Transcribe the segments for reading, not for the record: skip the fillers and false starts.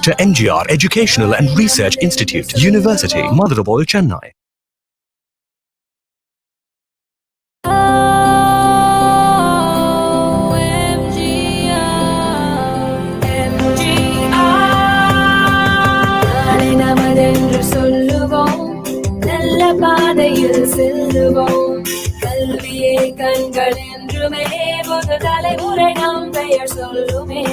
Dr. NGR Educational and Research Institute, University, Madurai, Chennai. பாதையில் செல்லுவோம் கல்வியே கண்கள் என்றுமே பொது தலைமுறை நம் பெயர் சொல்லுமே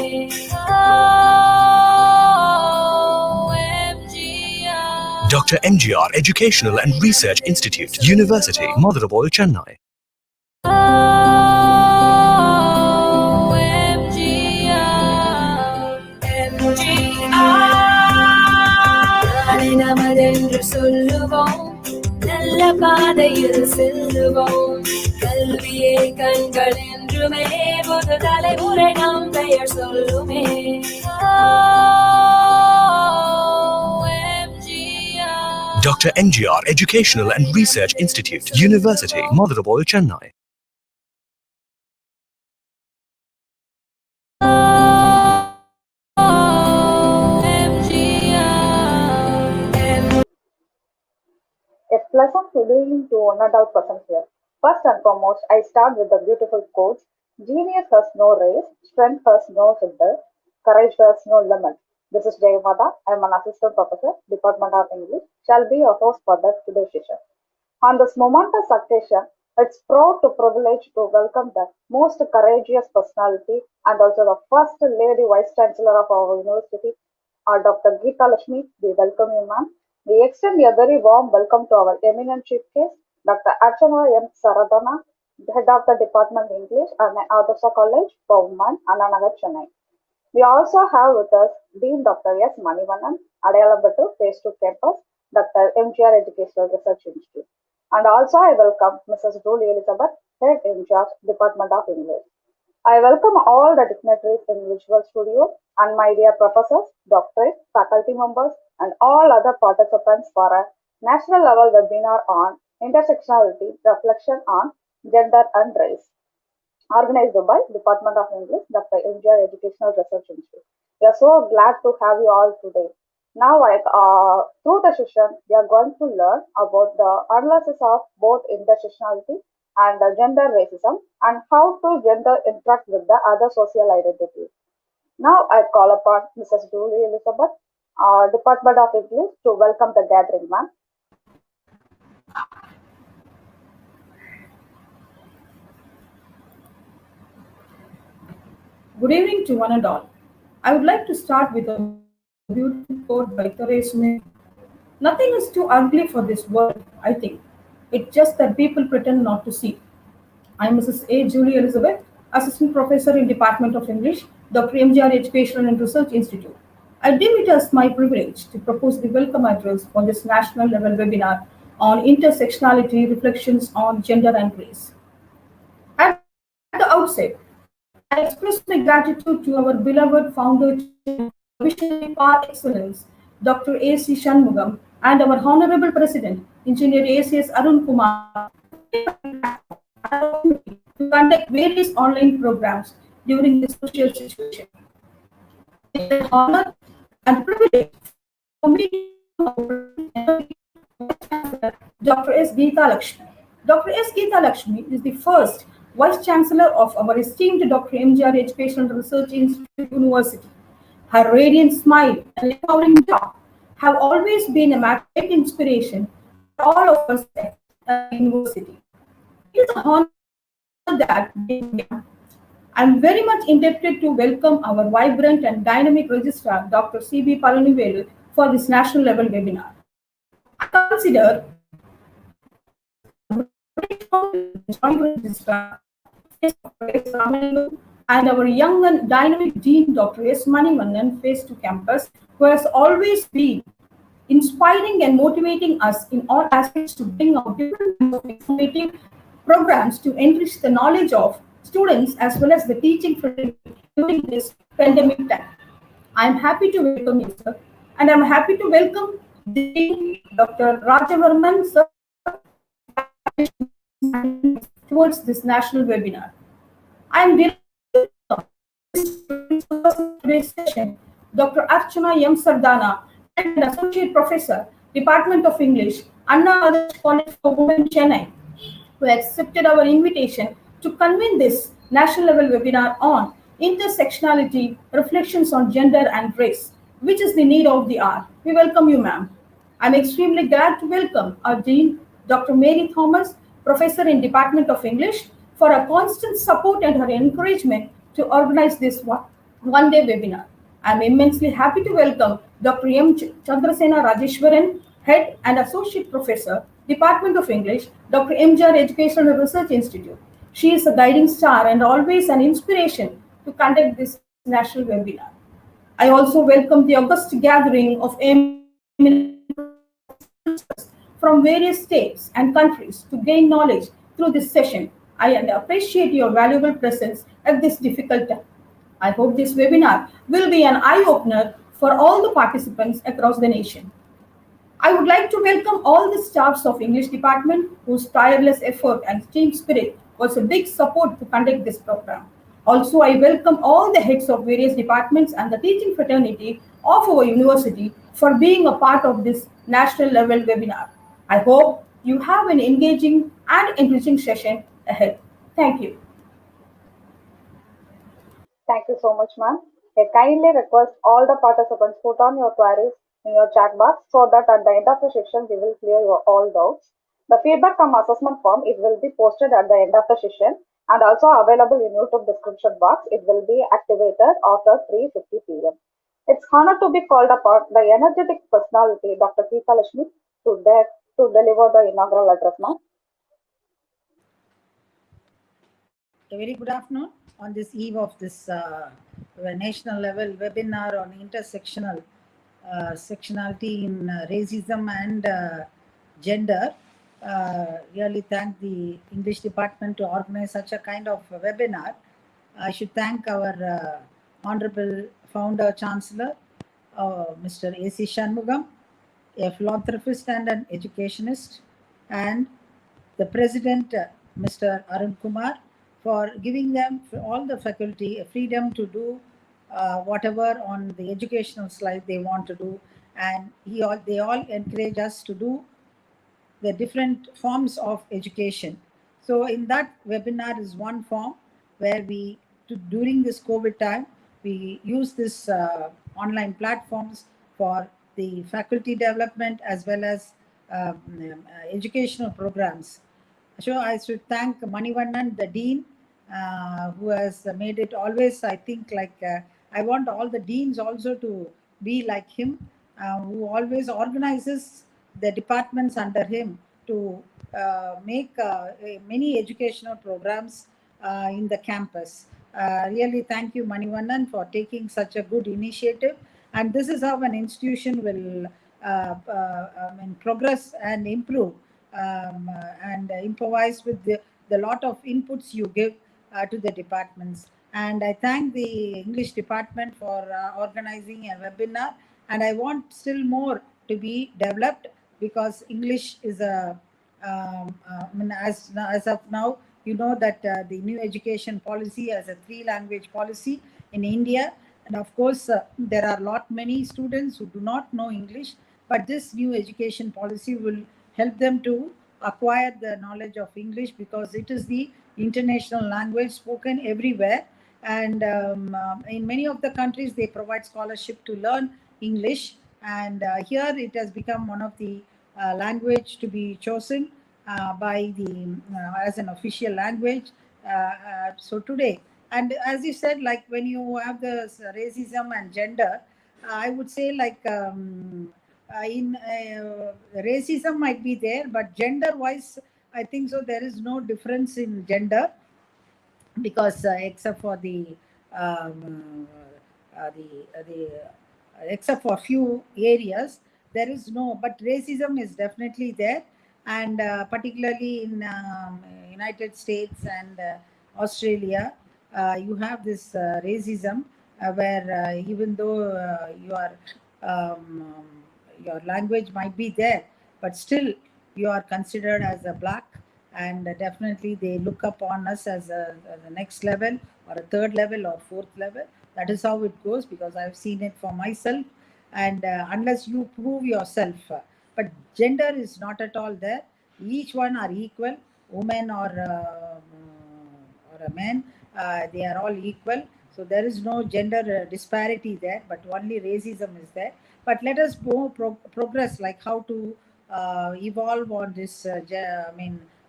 Dr. NGR Educational and Research Institute, University, Madurai, Chennai. நமதென்று சொல்லுவோம் நல்ல பாதையில் செல்லுவோம் கல்வியே கண்கள் என்றுமே பொது தலைமுறை நம் பெயர் சொல்லுமே Dr. NGR Educational and Research Institute, University, Madurai, Chennai. A pleasant good evening to one and all present here. First and foremost, I start with the beautiful quote: "Genius has no race, strength has no gender, courage has no limit." This is Jayamada. I am an assistant professor, Department of English. Shall be your host for the today's session. On this momentous occasion, it's proud to privilege to welcome the most courageous personality and also the first lady vice chancellor of our university, Dr. Geeta Lakshmi. We welcome you, ma'am. We extend a very warm welcome to our eminent chief guest, Dr. Archana M. Saradana, head of the Department of English and Adarsh College for Women, Annanagar, Chennai. We also have with us Dean Dr. S. Manivannan, Adayalampattu Phase II campus, Dr. MGR Educational Research Institute. And also I welcome Mrs. Julie Elizabeth, head in charge, Department of English. I welcome all the dignitaries in Visual Studio and my dear professors, doctorate, faculty members, and all other participants for a national level webinar on intersectionality, reflection on gender and race, organized by Department of English, Dr. MGR Educational Research Institute. We are so glad to have you all today. Now, through the session, we are going to learn about the analysis of both intersectionality and gender racism and how to gender interact with the other social identities. Now, I call upon Mrs. Julie Elizabeth, Department of English, to welcome the gathering, ma'am. Good evening to one and all. I would like to start with a beautiful quote by Therese May. Nothing is too ugly for this world, I think. It's just that people pretend not to see. I am Mrs. A. Julie Elizabeth, Assistant Professor in Department of English, Dr. MGR Educational and Research Institute. I deem it as my privilege to propose the welcome address for this national level webinar on intersectionality, reflections on gender and race. At the outset, I express my gratitude to our beloved founder, visionary par excellence, Dr. A.C. Shanmugam, and our Honorable President, Engineer A.C.S. Arun Kumar, to conduct various online programs during this crucial situation. It is an honor and privilege for me to Dr. S. Geeta Lakshmi. Dr. S. Geeta Lakshmi is the first Vice Chancellor of our esteemed Dr. MGR Educational Research Institute University. Her radiant smile and empowering talk have always been a magnetic inspiration for all of us at the university. It is an honor that I am very much indebted to welcome our vibrant and dynamic registrar, Dr. C.B. Palanivelu, for this national level webinar. I consider registrar and our young and dynamic Dean, Dr. S. Manivannan, Phase II campus, who has always been inspiring and motivating us in all aspects to bring out different kinds of informative programs to enrich the knowledge of students as well as the teaching during this pandemic time. I am happy to welcome you, sir, and I am happy to welcome Dean Dr. Rajavarman, sir, towards this national webinar. I am delighted to today's session Dr. Archana M. Sardana, Head and Associate Professor, Department of English, Anna Adarsh College for Women, Chennai, who accepted our invitation to convene this national level webinar on intersectionality, reflections on gender and race, which is the need of the hour. We welcome you, ma'am. I'm extremely glad to welcome our Dean, Dr. Mary Thomas, Professor in Department of English, for her constant support and her encouragement to organize this one-day webinar. I'm immensely happy to welcome Dr. M. Chandrasena Rajeshwaran, Head and Associate Professor, Department of English, Dr. MGR Educational and Research Institute. She is a guiding star and always an inspiration to conduct this national webinar. I also welcome the august gathering of eminent from various states and countries to gain knowledge through this session. I appreciate your valuable presence at this difficult time. I hope this webinar will be an eye-opener for all the participants across the nation. I would like to welcome all the staffs of English department whose tireless effort and team spirit was a big support to conduct this program. Also, I welcome all the heads of various departments and the teaching fraternity of our university for being a part of this national level webinar. I hope you have an engaging and enriching session ahead. Thank you. Thank you so much, ma'am. I kindly request all the participants put on your queries in your chat box so that at the end of the session we will clear your all doubts. The feedback from assessment form it will be posted at the end of the session and also available in YouTube description box. It will be activated after 3:50 p.m. It's honor to be called upon the energetic personality Dr. Geeta Lakshmi to deliver the inaugural address now. A very good afternoon on this eve of this national level webinar on intersectionality in racism and gender. Really thank the English department to organize such a kind of webinar. I should thank our Honorable Founder Chancellor, Mr. A.C. Shanmugam, a philanthropist and an educationist, and the President, Mr. Arun Kumar, for giving them, all the faculty, a freedom to do whatever on the educational slide they want to do. And they all encourage us to do the different forms of education. So in that webinar is one form where during this COVID time, we use this online platforms for the faculty development as well as educational programs. So I should thank Manivannan, the Dean, who has made it always, I think, like I want all the deans also to be like him, who always organizes the departments under him to make many educational programs in the campus. Really thank you, Manivannan, for taking such a good initiative. And this is how an institution will progress and improve and improvise with the lot of inputs you give to the departments. And I thank the English department for organizing a webinar. And I want still more to be developed because English is as of now, you know that the new education policy has a 3-language policy in India. And of course, there are many students who do not know English, but this new education policy will help them to acquire the knowledge of English because it is the international language spoken everywhere. And in many of the countries, they provide scholarship to learn English. And here it has become one of the language to be chosen by the as an official language. So today, and as you said, like when you have the racism and gender, I would say like racism might be there, but gender wise, I think so there is no difference in gender because except for except for a few areas, there is no, but racism is definitely there. And particularly in United States and Australia, you have this racism where even though your language might be there, but still you are considered as a black and definitely they look upon us as a next level or a third level or fourth level. That is how it goes, because I've seen it for myself. And unless you prove yourself, but gender is not at all there. Each one are equal, women or a man, they are all equal. So there is no gender disparity there, but only racism is there. But let us progress, like how to evolve on this,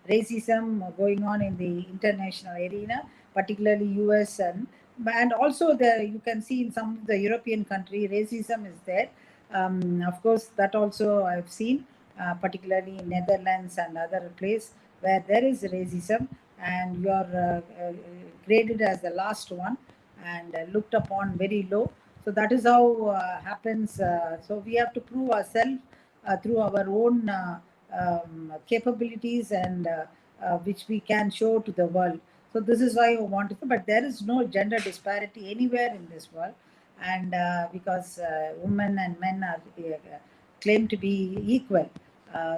racism going on in the international arena, particularly US, and also you can see in some of the European country, racism is there. Of course, that also I've seen, particularly in Netherlands and other place where there is racism, and you are graded as the last one and looked upon very low. So that is how happens. So we have to prove ourselves through our own capabilities, and which we can show to the world. So this is why I want to say, but there is no gender disparity anywhere in this world, and because women and men are claimed to be equal.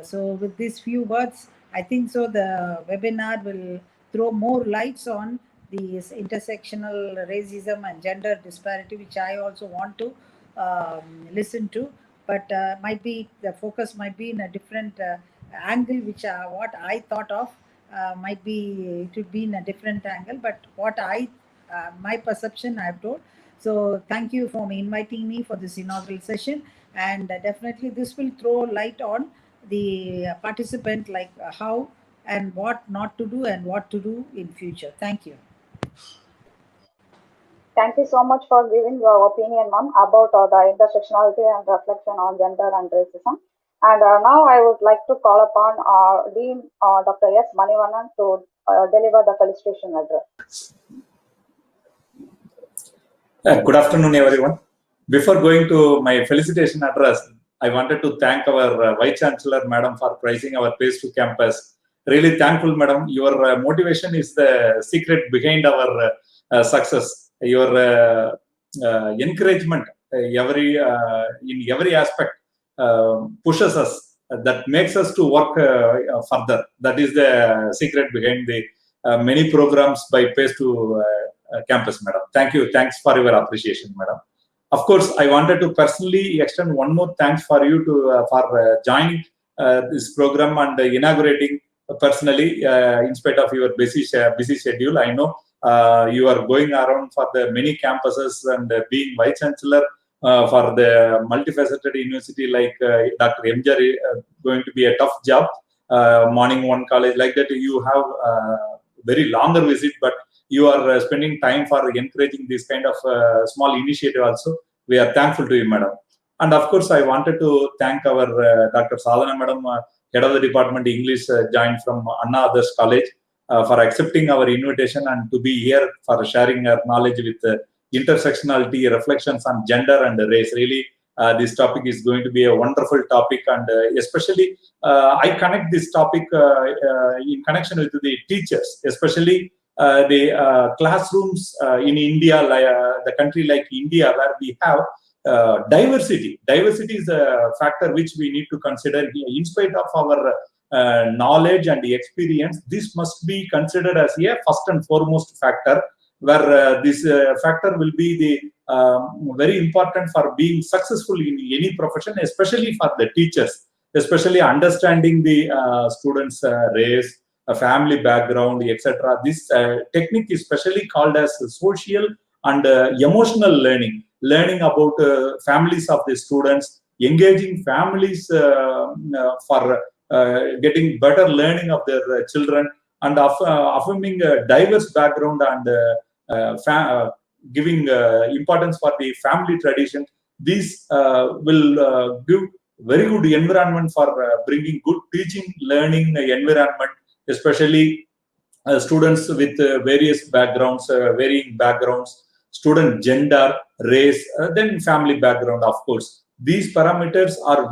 So with these few words, I think so the webinar will throw more lights on the intersectional racism and gender disparity, which I also want to listen to, but might be the focus might be in a different angle, which what I thought of might be, it would be in a different angle, but what my perception I've told. So thank you for inviting me for this inaugural session, and definitely this will throw light on the participant, like how and what not to do and what to do in future. Thank you. Thank you so much for giving your opinion, ma'am, about the intersectionality and reflection on gender and racism. And now I would like to call upon Dean Dr. S. Manivannan to deliver the felicitation address. Good afternoon, everyone. Before going to my felicitation address, I wanted to thank our Vice Chancellor, Madam, for pricing our Phase II campus. Really thankful, Madam. Your motivation is the secret behind our success. Your encouragement in every aspect pushes us, that makes us to work further. That is the secret behind the many programs by Phase II campus, Madam. Thank you. Thanks for your appreciation, Madam. Of course, I wanted to personally extend one more thanks for you to for joining this program and inaugurating personally, in spite of your busy schedule. I know you are going around for the many campuses and being Vice Chancellor for the multifaceted university like Dr. MGR, going to be a tough job. Morning one college like that, you have very longer visit, but you are spending time for encouraging this kind of small initiative also. We are thankful to you, Madam. And of course, I wanted to thank our Dr. Sadhana, Madam, Head of the Department English, joined from Anna Others College, for accepting our invitation and to be here for sharing her knowledge with intersectionality, reflections on gender and race. Really, this topic is going to be a wonderful topic, and especially I connect this topic in connection with the teachers, especially the classrooms in India, like the country like India, where we have diversity. Diversity is a factor which we need to consider. In spite of our knowledge and the experience, this must be considered as a first and foremost factor, where this factor will be the very important for being successful in any profession, especially for the teachers, especially understanding the students' race, family background, etc. This technique is specially called as social and emotional learning, learning about families of the students, engaging families for getting better learning of their children, and affirming a diverse background and giving importance for the family tradition. These will give very good environment for bringing good teaching, learning environment, especially students with various backgrounds, varying backgrounds, student gender, race, then family background, of course. These parameters are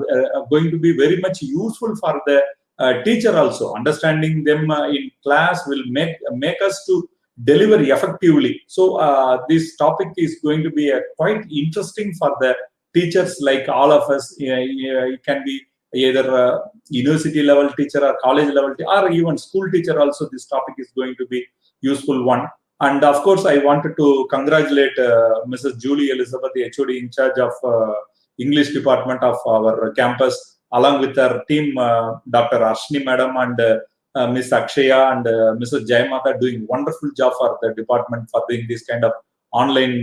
going to be very much useful for the teacher also. Understanding them in class will make us to deliver effectively. So this topic is going to be quite interesting for the teachers like all of us. It can be either university level teacher or college level or even school teacher also, this topic is going to be useful one. And of course, I wanted to congratulate Mrs. Julie Elizabeth, the HOD in charge of English department of our campus, along with her team, Dr. Ashni Madam and Ms. Akshaya and Mrs. Jayamata, doing wonderful job for the department for doing this kind of online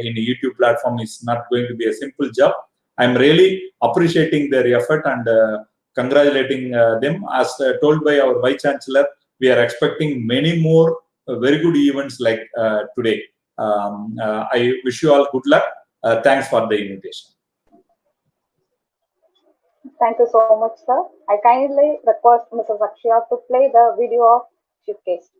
in YouTube platform. Is not going to be a simple job. I'm really appreciating their effort and congratulating them. As told by our Vice Chancellor, we are expecting many more very good events like today. I wish you all good luck. Thanks for the invitation. Thank you so much, sir. I kindly request Mrs. Akshaya to play the video of chief guest.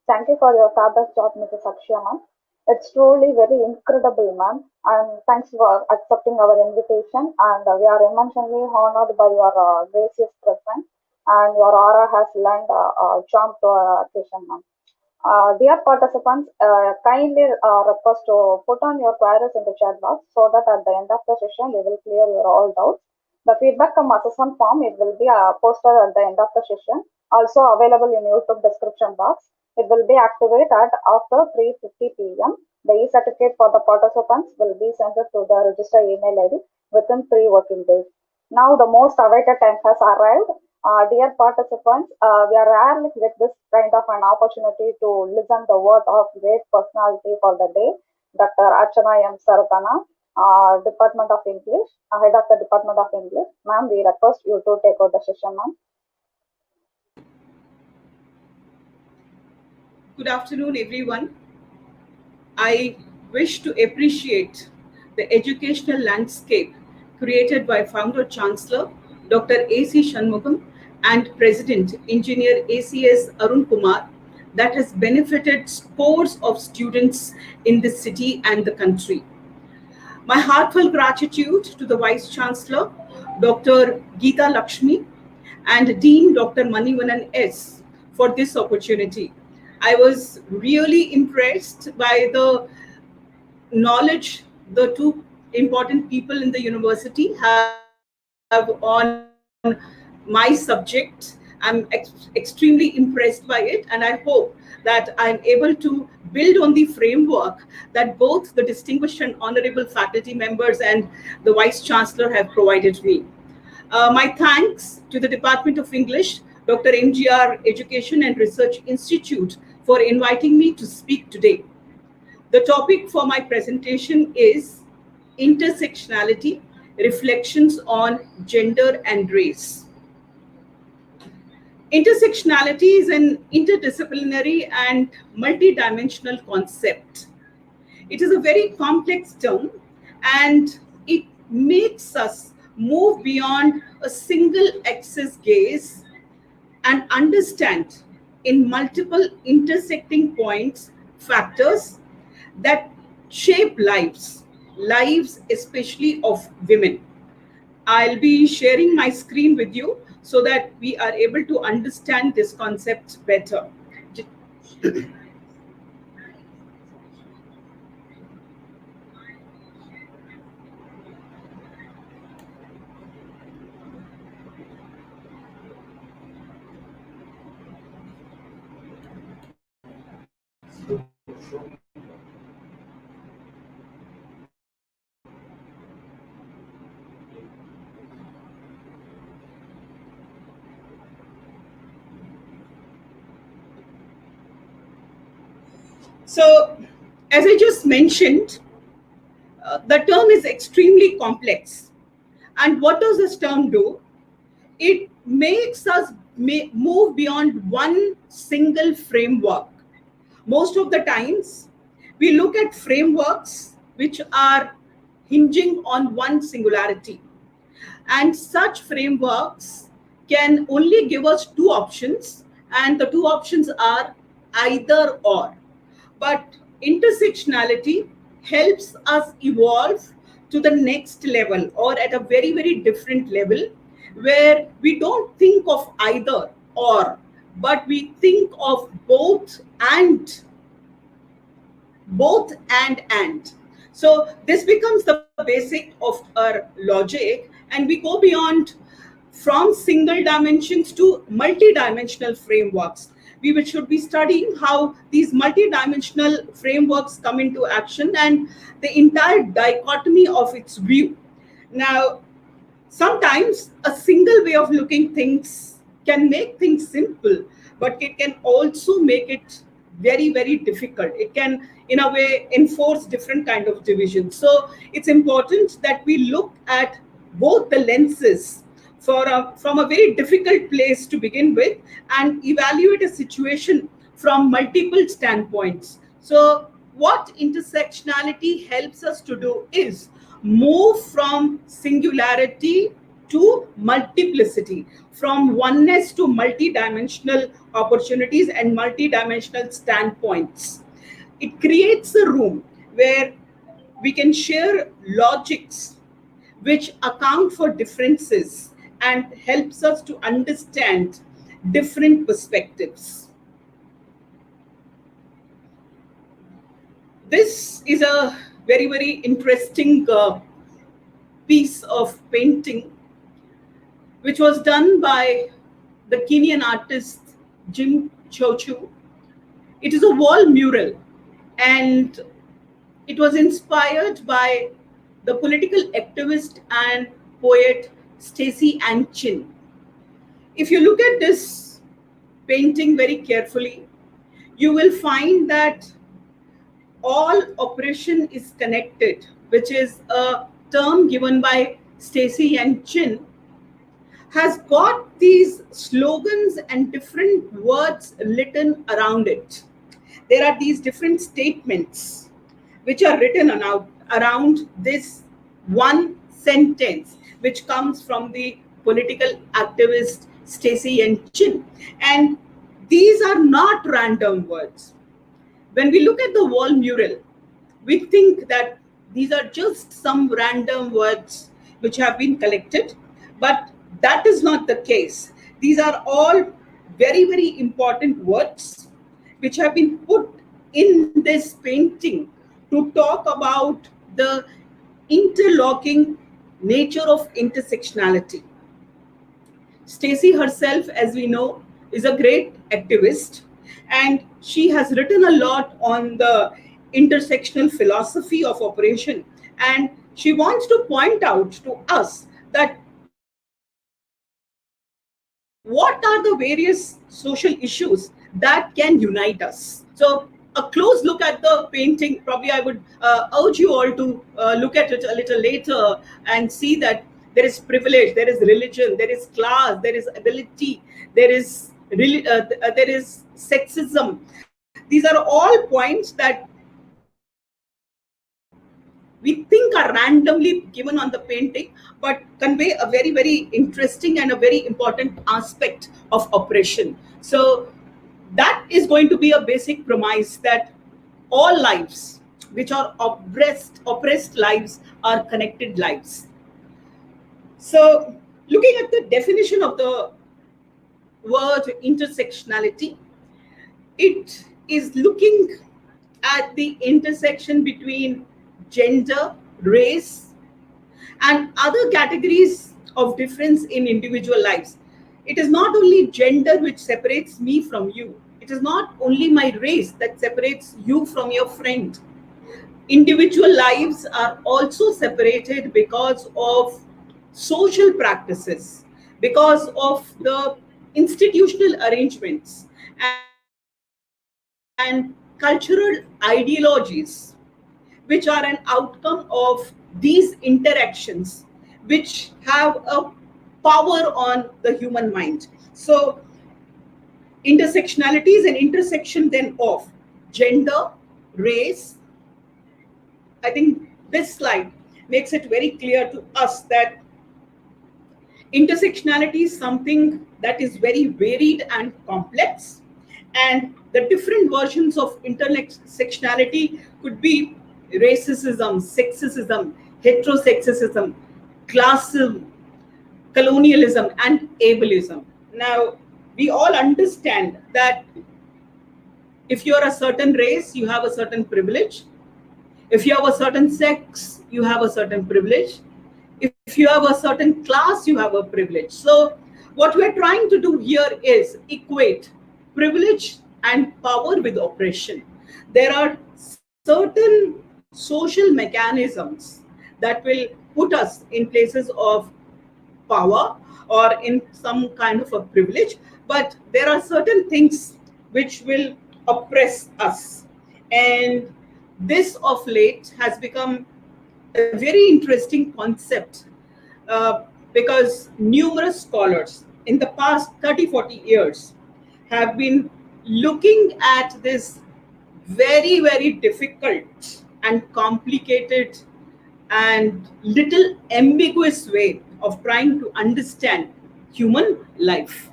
Thank you for your fabulous job, Mrs. Akshya, ma'am. It's truly very incredible, ma'am. And thanks for accepting our invitation. And we are immensely honored by your gracious presence. And your aura has lent charm to our occasion, ma'am. Dear participants, kindly request to put on your queries in the chat box so that at the end of the session we will clear your all doubts. The feedback from assessment form it will be posted at the end of the session, also available in YouTube description box. It will be activated at after 3:50 p.m. The e-certificate for the participants will be sent to the registered email ID within 3 working days. Now the most awaited time has arrived. Dear participants, we are rarely get this kind of an opportunity to listen the word of great personality for the day, Dr. Archana M. Saratana, Department of English, Head of the Department of English. Ma'am, we request you to take over the session, ma'am. Good afternoon, everyone. I wish to appreciate the educational landscape created by Founder Chancellor Dr. A.C. Shanmugam and President Engineer ACS Arun Kumar that has benefited scores of students in the city and the country. My heartfelt gratitude to the Vice Chancellor Dr. Geeta Lakshmi and Dean Dr. Manivanan S. for this opportunity. I was really impressed by the knowledge the two important people in the university have on my subject. I'm extremely impressed by it, and I hope that I'm able to build on the framework that both the distinguished and honorable faculty members and the Vice Chancellor have provided me. My thanks to the Department of English, Dr. MGR Education and Research Institute for inviting me to speak today. The topic for my presentation is Intersectionality, Reflections on Gender and Race. Intersectionality is an interdisciplinary and multidimensional concept. It is a very complex term, and it makes us move beyond a single axis gaze and understand in multiple intersecting points factors that shape lives especially of women. I'll be sharing my screen with you so that we are able to understand this concept better. So, as I just mentioned, the term is extremely complex. And what does this term do? It makes us move beyond one single framework. Most of the times, we look at frameworks which are hinging on one singularity. And such frameworks can only give us two options, and the two options are either or. But intersectionality helps us evolve to the next level or at a very, very different level where we don't think of either or, but we think of both and. So this becomes the basic of our logic, and we go beyond from single dimensions to multidimensional frameworks. We should be studying how these multidimensional frameworks come into action and the entire dichotomy of its view. Now, sometimes a single way of looking things can make things simple, but it can also make it very, very difficult. It can, in a way, enforce different kind of divisions. So it's important that we look at both the lenses from a very difficult place to begin with and evaluate a situation from multiple standpoints. So what intersectionality helps us to do is move from singularity to multiplicity, from oneness to multidimensional opportunities and multidimensional standpoints. It creates a room where we can share logics which account for differences and helps us to understand different perspectives. This is a very, very interesting piece of painting which was done by the Kenyan artist Jim Chochu. It is a wall mural, and it was inspired by the political activist and poet Stacey Ann Chin. If you look at this painting very carefully, you will find that all oppression is connected, which is a term given by Stacey Ann Chin, has got these slogans and different words written around it. There are these different statements which are written around this one sentence, which comes from the political activist Stacey Ann Chin. And these are not random words. When we look at the wall mural, we think that these are just some random words which have been collected, but that is not the case. These are all very, very important words which have been put in this painting to talk about the interlocking nature of intersectionality. Stacey herself, as we know, is a great activist, and she has written a lot on the intersectional philosophy of operation, and she wants to point out to us that what are the various social issues that can unite us. So a close look at the painting, probably I would urge you all to look at it a little later and see that there is privilege, there is religion, there is class, there is ability, there is sexism. These are all points that we think are randomly given on the painting, but convey a very, very interesting and a very important aspect of oppression. So that is going to be a basic premise, that all lives which are oppressed lives are connected lives. So looking at the definition of the word intersectionality, it is looking at the intersection between gender, race, and other categories of difference in individual lives. It is not only gender which separates me from you. It is not only my race that separates you from your friend. Individual lives are also separated because of social practices, because of the institutional arrangements and cultural ideologies, which are an outcome of these interactions, which have a power on the human mind. So intersectionality is an intersection then of gender, race. I think this slide makes it very clear to us that intersectionality is something that is very varied and complex, and the different versions of intersectionality could be racism, sexism, heterosexism, classism, colonialism, and ableism. Now, we all understand that if you're a certain race, you have a certain privilege. If you have a certain sex, you have a certain privilege. If you have a certain class, you have a privilege. So what we're trying to do here is equate privilege and power with oppression. There are certain social mechanisms that will put us in places of power or in some kind of a privilege, but there are certain things which will oppress us. And this of late has become a very interesting concept because numerous scholars in the past 30-40 years have been looking at this very, very difficult and complicated and little ambiguous way of trying to understand human life.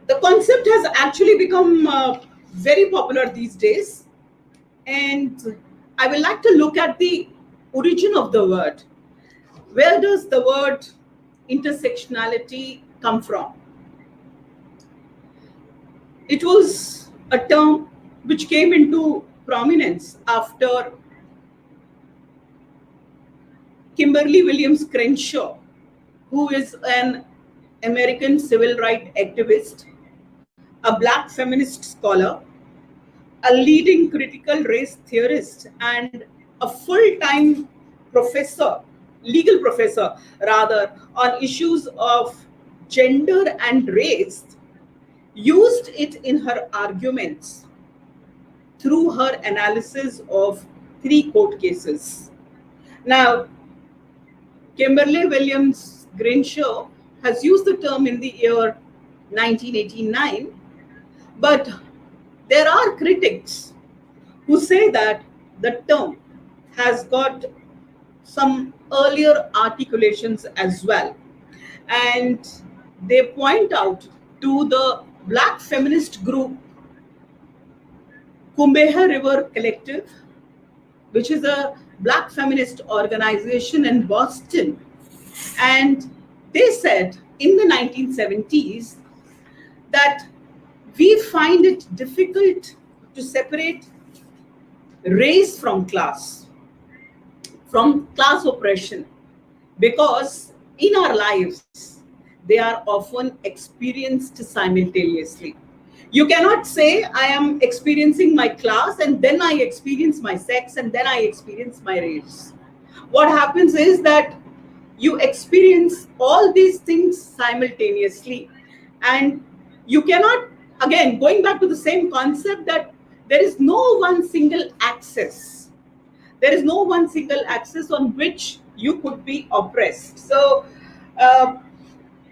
The concept has actually become very popular these days, and I would like to look at the origin of the word. Where does the word intersectionality come from? It was a term which came into prominence after Kimberly Williams Crenshaw, who is an American civil rights activist, a Black feminist scholar, a leading critical race theorist, and a full-time professor, legal professor rather, on issues of gender and race, used it in her arguments through her analysis of 3 court cases. Now, Kimberly Williams Crenshaw has used the term in the year 1989, but there are critics who say that the term has got some earlier articulations as well. And they point out to the Black feminist group Combahee River Collective, which is a Black feminist organization in Boston. And they said in the 1970s that we find it difficult to separate race from class oppression, because in our lives, they are often experienced simultaneously. You cannot say I am experiencing my class and then I experience my sex and then I experience my race. What happens is that you experience all these things simultaneously, and you cannot, again, going back to the same concept that there is no one single axis. There is no one single axis on which you could be oppressed. So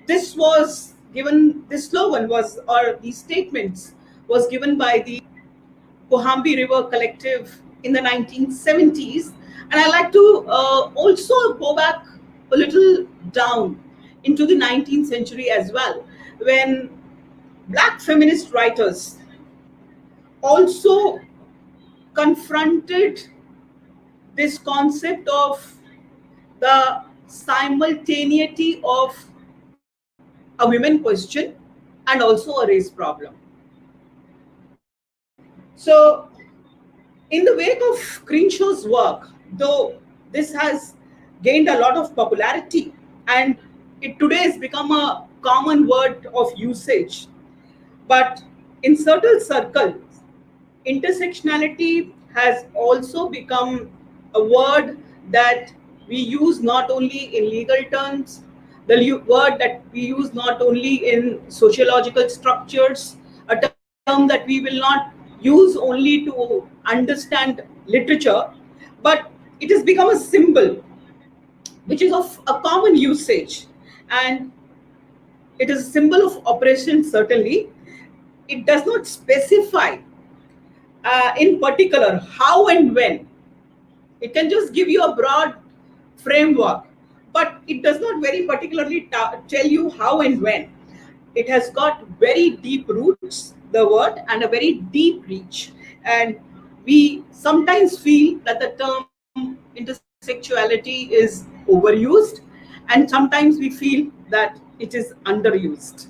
this slogan was, or these statements was given by the Combahee River Collective in the 1970s. And I like to also go back a little down into the 19th century as well, when Black feminist writers also confronted this concept of the simultaneity of a women question and also a race problem. So in the wake of Crenshaw's work, though this has gained a lot of popularity and it today has become a common word of usage, but in certain circles, intersectionality has also become a word that we use not only in legal terms, the word that we use not only in sociological structures, a term that we will not use only to understand literature, but it has become a symbol which is of a common usage, and it is a symbol of oppression. Certainly, it does not specify in particular how and when. It can just give you a broad framework, but it does not very particularly tell you how and when. It has got very deep roots, the word, and a very deep reach. And we sometimes feel that the term intersexuality is overused, and sometimes we feel that it is underused.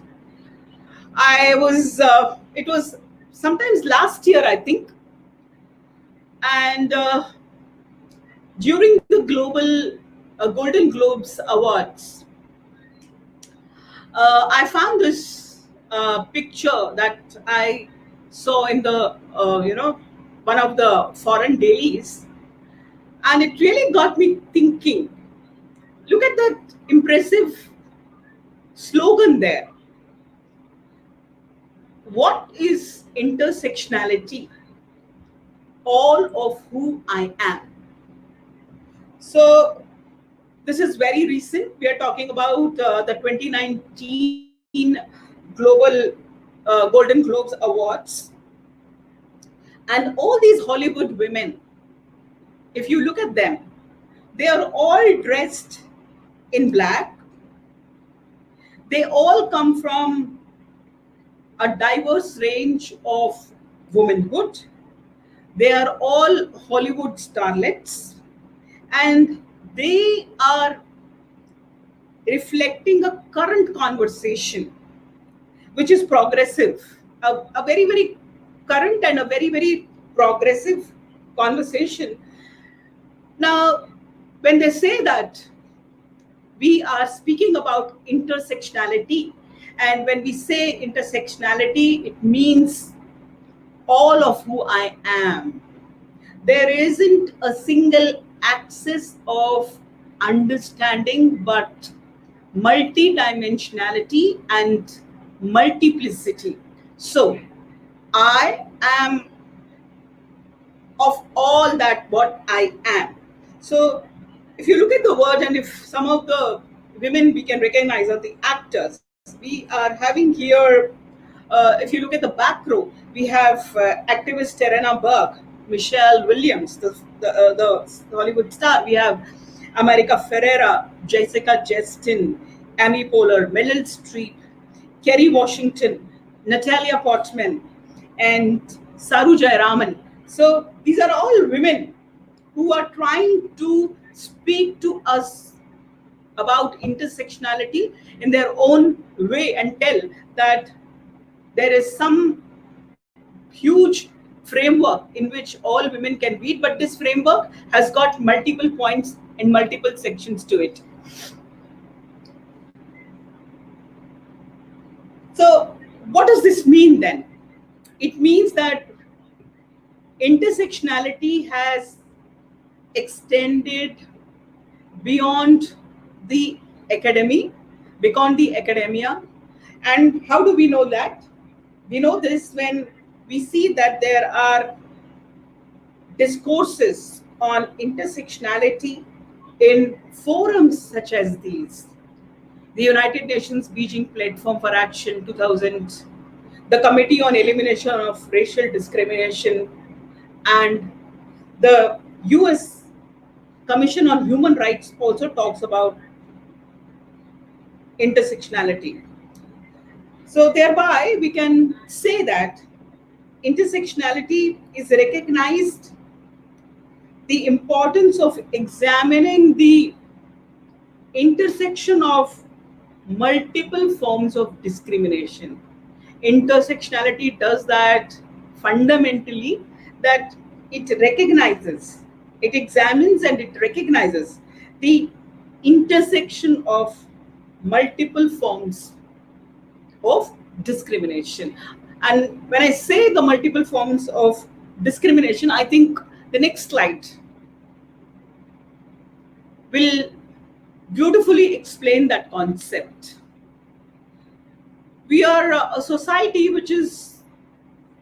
It was sometimes last year, I think, and during the global Golden Globes Awards, I found this picture that I saw in the one of the foreign dailies, and it really got me thinking. Look at that impressive slogan there. What is intersectionality? All of who I am. So this is very recent. We are talking about the 2019 Global Golden Globes Awards. And all these Hollywood women, if you look at them, They are all dressed in black. They all come from a diverse range of womanhood. They are all Hollywood starlets, and they are reflecting a current conversation which is progressive, a very, very current and a very, very progressive conversation. Now, when they say that we are speaking about intersectionality, and when we say intersectionality, it means all of who I am. There isn't a single axis of understanding, but multidimensionality and multiplicity. So I am of all that what I am. So if you look at the word, and if some of the women we can recognize are the actors, we are having here, if you look at the back row, we have activist Terena Burke, Michelle Williams, the Hollywood star. We have America Ferrera, Jessica Chastain, Amy Poehler, Meryl Streep, Kerry Washington, Natalia Portman, and Saru Jayaraman. So these are all women who are trying to speak to us about intersectionality in their own way and tell that there is some huge framework in which all women can read, but this framework has got multiple points and multiple sections to it. So what does this mean then? It means that intersectionality has extended beyond the academy, beyond the academia. And how do we know that? We know this when we see that there are discourses on intersectionality in forums such as these. The United Nations Beijing Platform for Action 2000, the Committee on Elimination of Racial Discrimination, and the US Commission on Human Rights also talks about intersectionality. So thereby we can say that intersectionality is recognized the importance of examining the intersection of multiple forms of discrimination. Intersectionality does that fundamentally, that it recognizes, it examines and it recognizes the intersection of multiple forms of discrimination. And when I say the multiple forms of discrimination, I think the next slide will beautifully explain that concept. We are a society which is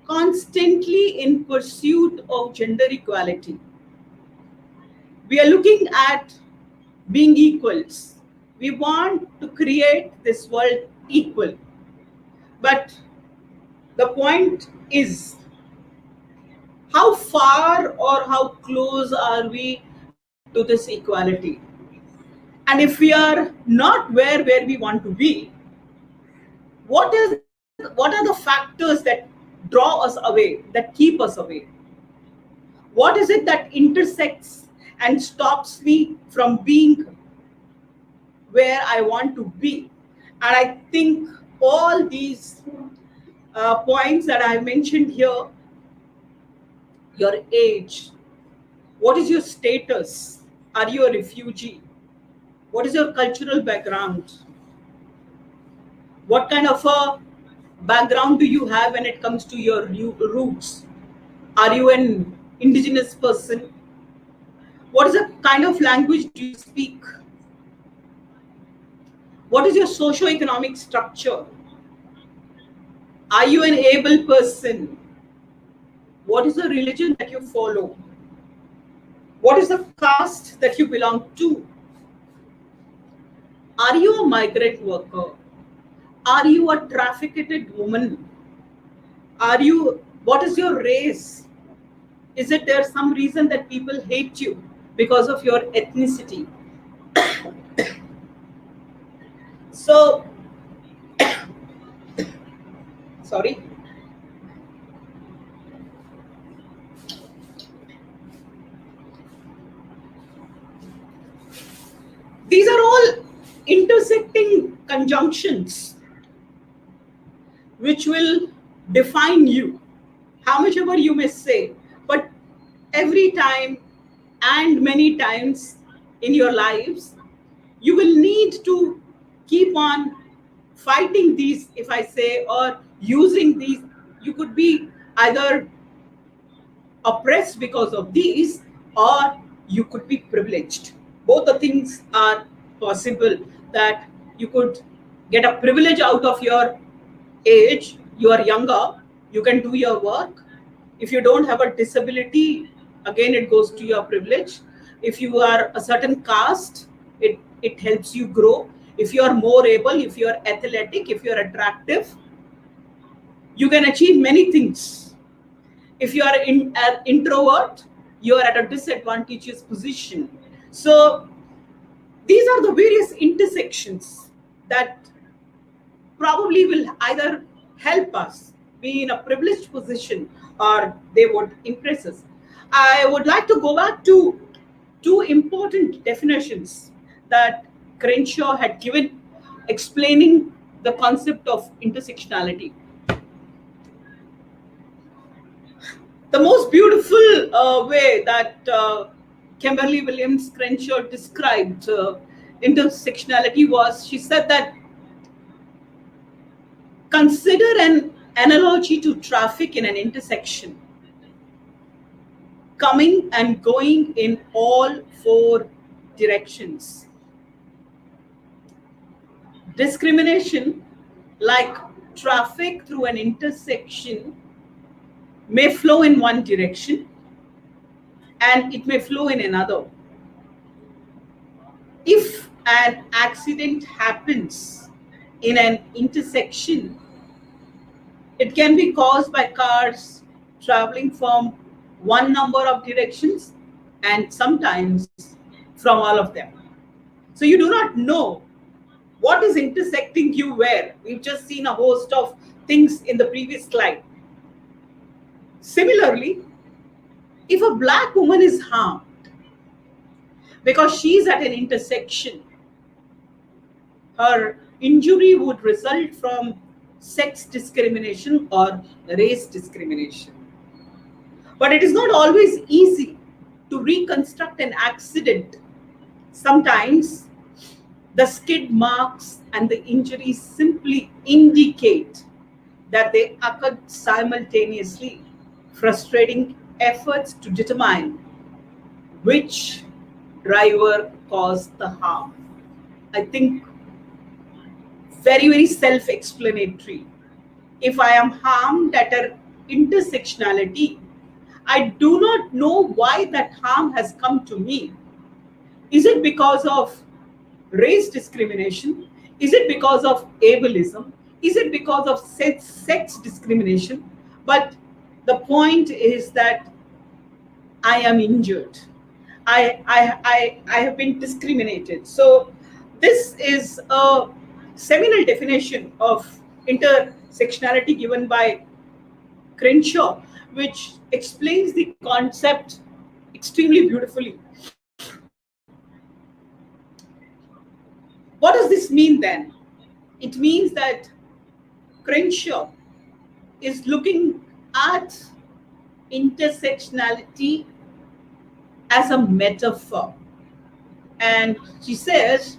constantly in pursuit of gender equality. We are looking at being equals. We want to create this world equal. But the point is, how far or how close are we to this equality? And if we are not where we want to be, what are the factors that draw us away, that keep us away? What is it that intersects and stops me from being where I want to be? And I think all these points that I mentioned here, your age, what is your status? Are you a refugee? What is your cultural background? What kind of a background do you have when it comes to your roots? Are you an indigenous person? What is the kind of language do you speak? What is your socio-economic structure? Are you an able person? What is the religion that you follow? What is the caste that you belong to? Are you a migrant worker? Are you a trafficked woman? What is your race? Is it there some reason that people hate you? because of your ethnicity. So, sorry. These are all intersecting conjunctions which will define you, how much ever you may say, but every time and many times in your lives, you will need to keep on fighting these, if I say, or using these. You could be either oppressed because of these, or you could be privileged. Both the things are possible, that you could get a privilege out of your age, you are younger, you can do your work. If you don't have a disability, again it goes to your privilege. If you are a certain caste, it helps you grow. If you are more able, if you are athletic, if you are attractive, you can achieve many things. If you are an introvert, you are at a disadvantageous position. So these are the various intersections that probably will either help us be in a privileged position, or they would impress us. I would like to go back to two important definitions that Crenshaw had given explaining the concept of intersectionality. The most beautiful way that Kimberly Williams Crenshaw described intersectionality was, she said that, consider an analogy to traffic in an intersection, coming and going in all four directions. Discrimination, like traffic through an intersection, may flow in one direction and it may flow in another. If an accident happens in an intersection, it can be caused by cars traveling from one number of directions and sometimes from all of them. So you do not know what is intersecting you where. We've just seen a host of things in the previous slide. Similarly, if a black woman is harmed because she's at an intersection, her injury would result from sex discrimination or race discrimination. But it is not always easy to reconstruct an accident. Sometimes the skid marks and the injuries simply indicate that they occurred simultaneously, frustrating efforts to determine which driver caused the harm. I think very, very self-explanatory. If I am harmed at an intersectionality, I do not know why that harm has come to me. Is it because of race discrimination? Is it because of ableism? Is it because of sex discrimination? But the point is that I am injured. I have been discriminated. So this is a seminal definition of intersectionality given by Crenshaw, which explains the concept extremely beautifully. What does this mean then? It means that Crenshaw is looking at intersectionality as a metaphor. And she says,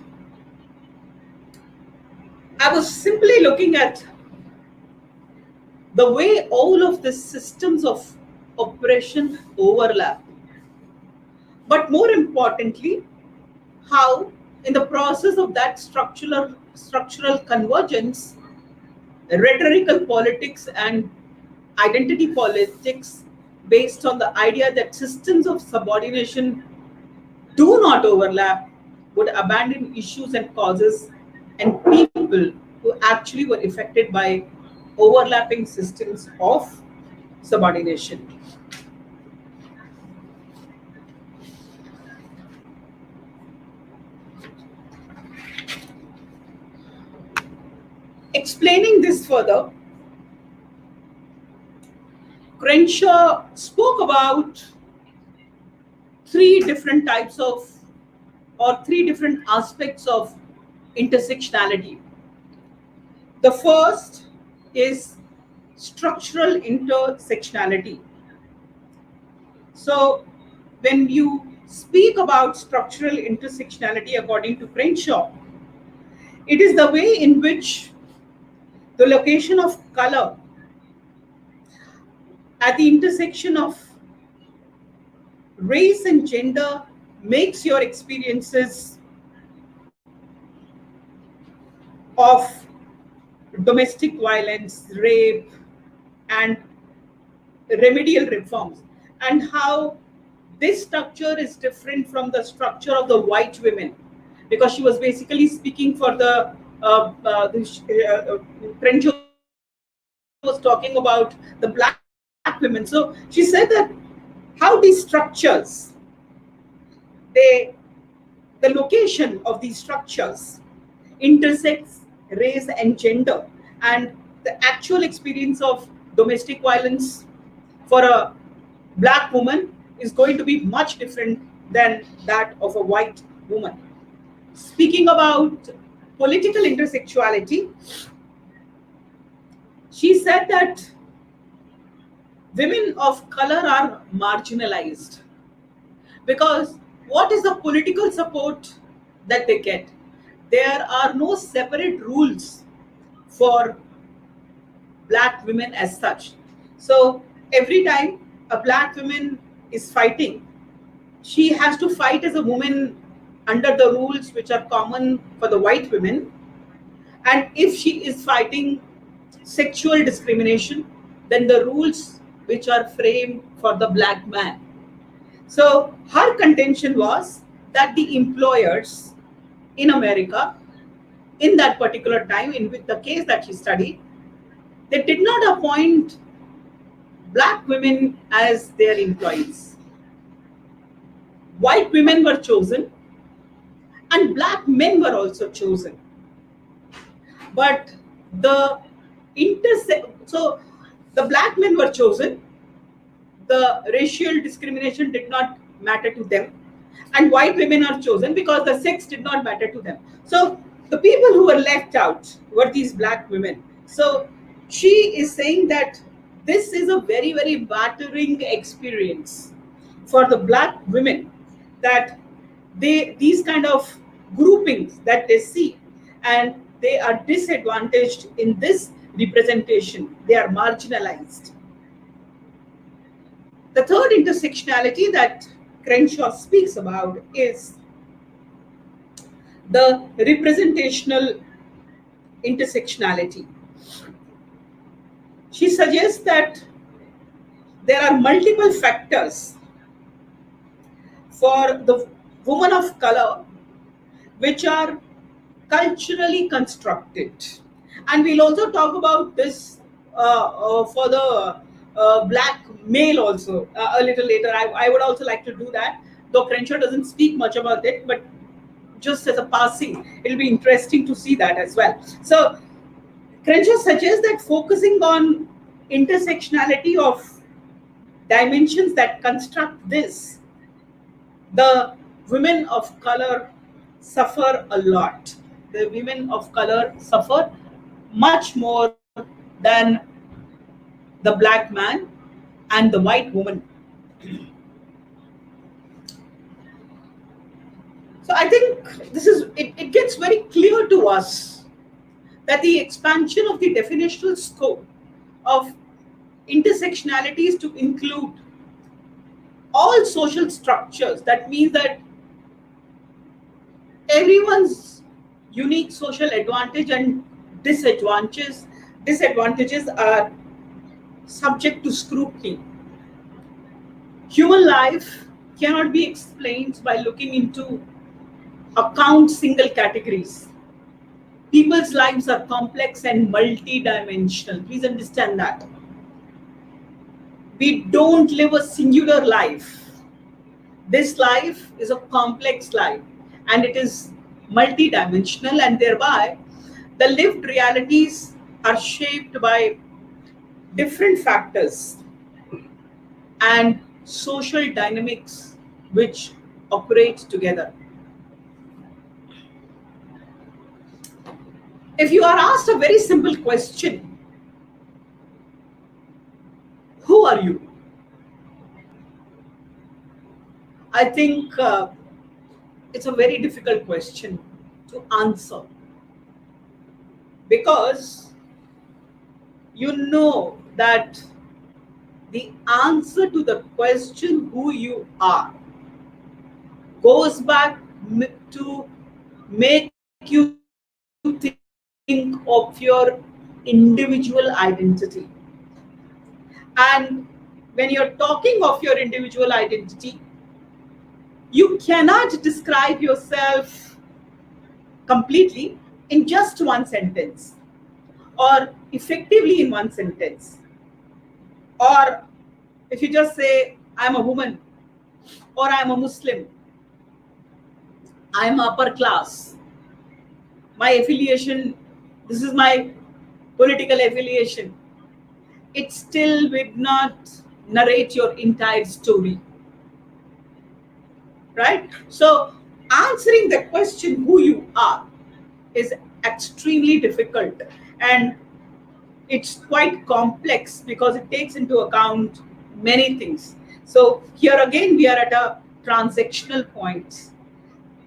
I was simply looking at the way all of the systems of oppression overlap. But more importantly, how in the process of that structural convergence, rhetorical politics and identity politics based on the idea that systems of subordination do not overlap would abandon issues and causes and people who actually were affected by overlapping systems of subordination. explaining this further, Crenshaw spoke about three different types of, or three different aspects of intersectionality. The first is structural intersectionality. So when you speak about structural intersectionality, according to Crenshaw, it is the way in which the location of color at the intersection of race and gender makes your experiences of domestic violence, rape, and remedial reforms, and how this structure is different from the structure of the white women, because she was basically speaking for the Crenshaw was talking about the black women. So she said that how these structures, the location of these structures intersects race and gender, and the actual experience of domestic violence for a black woman is going to be much different than that of a white woman. Speaking about political intersexuality, she said that women of color are marginalized because what is the political support that they get? There are no separate rules for black women as such. So every time a black woman is fighting, she has to fight as a woman under the rules which are common for the white women. And if she is fighting sexual discrimination, then the rules which are framed for the black man. So her contention was that the employers in America, in that particular time, in the case that she studied, they did not appoint black women as their employees. White women were chosen and black men were also chosen. But so the black men were chosen, the racial discrimination did not matter to them, and white women are chosen because the sex did not matter to them. So the people who were left out were these black women. So she is saying that this is a very, very battering experience for the black women, that these kind of groupings that they see, and they are disadvantaged in this representation. They are marginalized. The third intersectionality that Crenshaw speaks about is the representational intersectionality. She suggests that there are multiple factors for the woman of color which are culturally constructed. And we'll also talk about this for the black male also a little later. I would also like to do that, though Crenshaw doesn't speak much about it, but just as a passing, it'll be interesting to see that as well. So Crenshaw suggests that focusing on intersectionality of dimensions that construct this, the women of color suffer a lot. The women of color suffer much more than the black man and the white woman. So I think this is, it gets very clear to us that the expansion of the definitional scope of intersectionality is to include all social structures. That means that everyone's unique social advantage and disadvantages are subject to scrutiny. Human life cannot be explained by looking into single categories. People's lives are complex and multi-dimensional. Please understand that. We don't live a singular life. This life is a complex life, and it is multi-dimensional, and thereby the lived realities are shaped by different factors and social dynamics which operate together. If you are asked a very simple question, who are you? I think it's a very difficult question to answer, because you know that the answer to the question who you are goes back to make you think of your individual identity. And when you're talking of your individual identity, you cannot describe yourself completely in just one sentence, or effectively in one sentence. Or if you just say, I'm a woman, or I'm a Muslim, I'm upper class, my affiliation, this is my political affiliation, it still would not narrate your entire story. Right? So answering the question who you are is extremely difficult, and it's quite complex because it takes into account many things. So here again we are at a transactional point,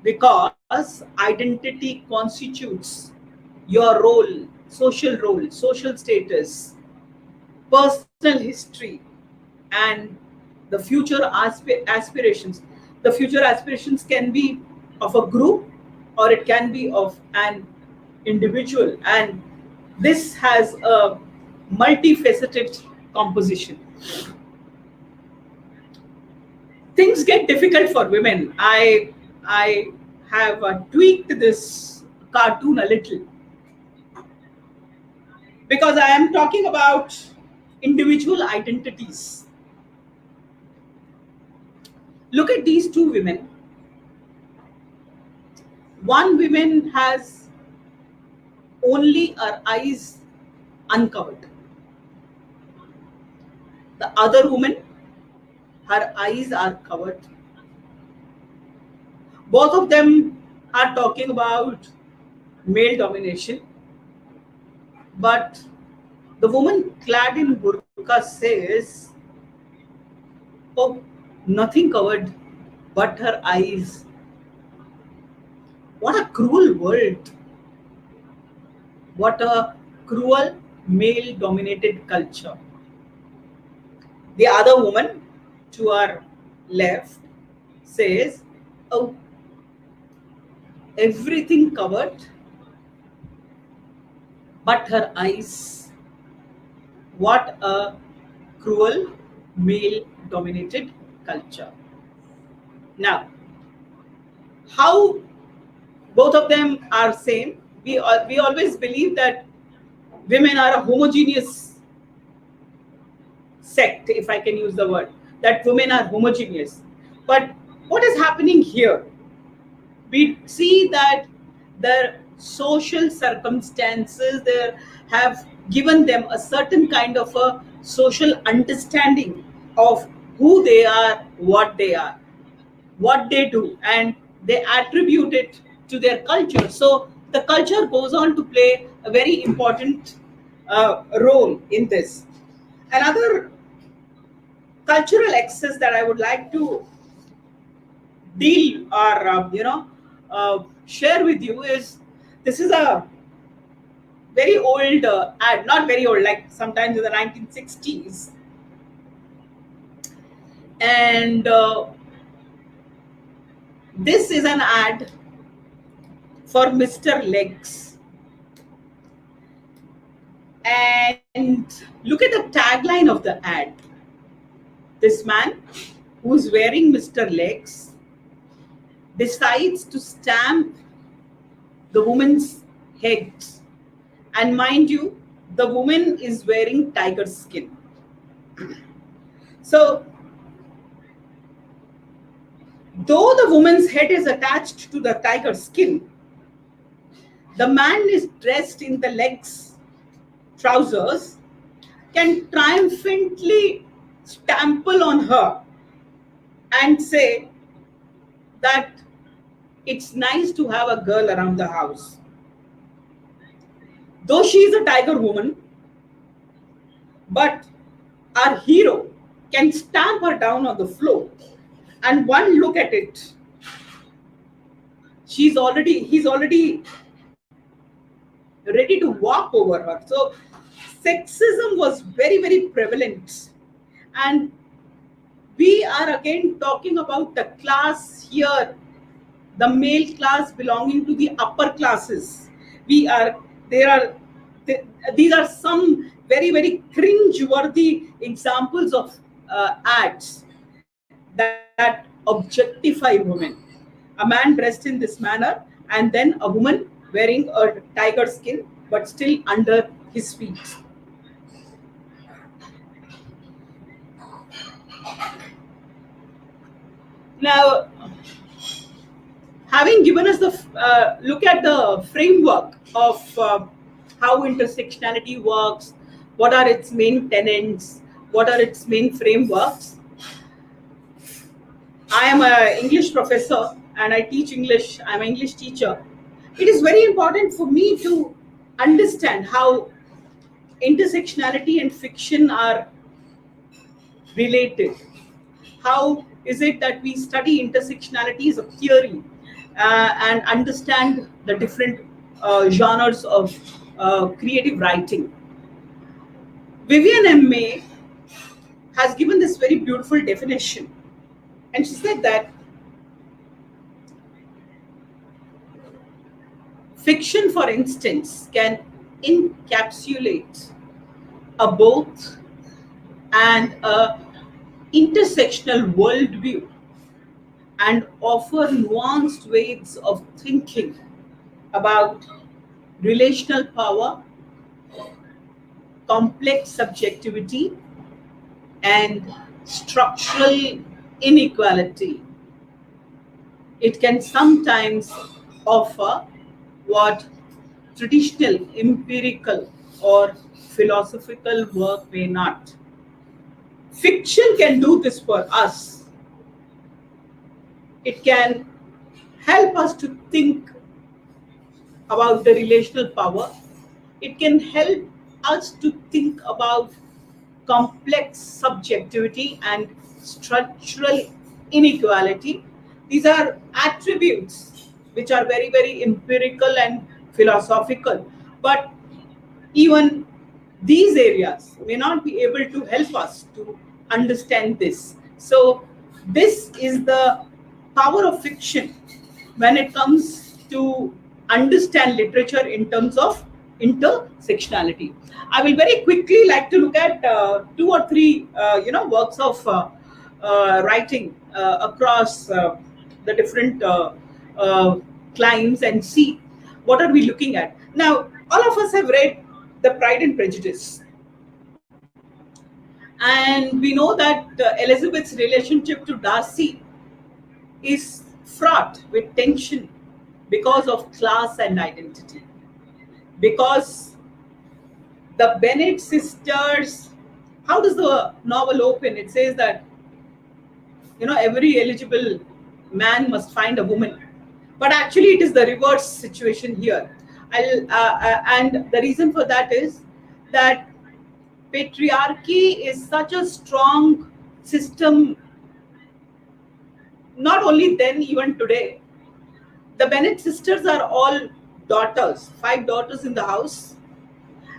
because identity constitutes your role, social status, personal history, and the future aspirations. The future aspirations can be of a group, or it can be of an individual, and this has a multifaceted composition. Things get difficult for women. I have tweaked this cartoon a little, because I am talking about individual identities. Look at these two women. One woman has only her eyes uncovered. The other woman, her eyes are covered. Both of them are talking about male domination, but the woman clad in burqa says, oh, nothing covered but her eyes. What a cruel world. What a cruel male dominated culture. The other woman to our left says, oh, everything covered but her eyes. What a cruel male dominated culture. Now, how both of them are same? We always believe that women are a homogeneous sect, if I can use the word, that women are homogeneous. But what is happening here? We see that the social circumstances there have given them a certain kind of a social understanding of who they are, what they do, and they attribute it to their culture. So the culture goes on to play a very important role in this. Another cultural excess that I would like to deal or share with you is, this is a very old ad, not very old, like sometimes in the 1960s, and this is an ad for Mr. Legs. And look at the tagline of the ad. This man who's wearing Mr. Legs decides to stamp the woman's head. And mind you, the woman is wearing tiger skin. So, though the woman's head is attached to the tiger skin, the man is dressed in the legs trousers can triumphantly stample on her and say that it's nice to have a girl around the house. Though she is a tiger woman, but our hero can stamp her down on the floor, and one look at it, he's already ready to walk over her. So sexism was very, very prevalent. And we are again talking about the class here, the male class belonging to the upper classes. These are some very, very cringe-worthy examples of ads that objectify women. A man dressed in this manner, and then a woman wearing a tiger skin, but still under his feet. Now, having given us the look at the framework of how intersectionality works, what are its main tenets, what are its main frameworks. I am an English professor and I teach English. I'm an English teacher. It is very important for me to understand how intersectionality and fiction are related. How is it that we study intersectionality as a theory and understand the different genres of creative writing? Vivian M. May has given this very beautiful definition, and she said that fiction, for instance, can encapsulate a both and a intersectional worldview and offer nuanced ways of thinking about relational power, complex subjectivity, and structural inequality. It can sometimes offer what traditional empirical or philosophical work may not. Fiction can do this for us. It can help us to think about the relational power. It can help us to think about complex subjectivity and structural inequality. These are attributes which are very, very empirical and philosophical. But even these areas may not be able to help us to understand this. So this is the power of fiction when it comes to understand literature in terms of intersectionality. I will very quickly like to look at 2 or 3 works of writing across the different climes and see what are we looking at. Now, all of us have read The Pride and Prejudice, and we know that Elizabeth's relationship to Darcy is fraught with tension because of class and identity. Because the Bennet sisters, how does the novel open? It says that every eligible man must find a woman, but actually it is the reverse situation here. And the reason for that is that patriarchy is such a strong system, not only then, even today. The Bennet sisters are all daughters, 5 daughters in the house,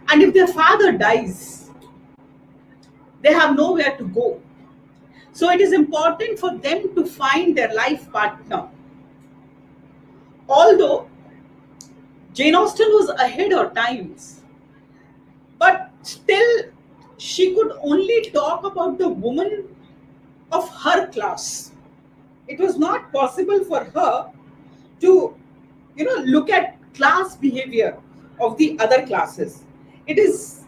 and if their father dies, they have nowhere to go. So it is important for them to find their life partner. Although Jane Austen was ahead of times, but still she could only talk about the woman of her class. It was not possible for her to look at class behavior of the other classes. It's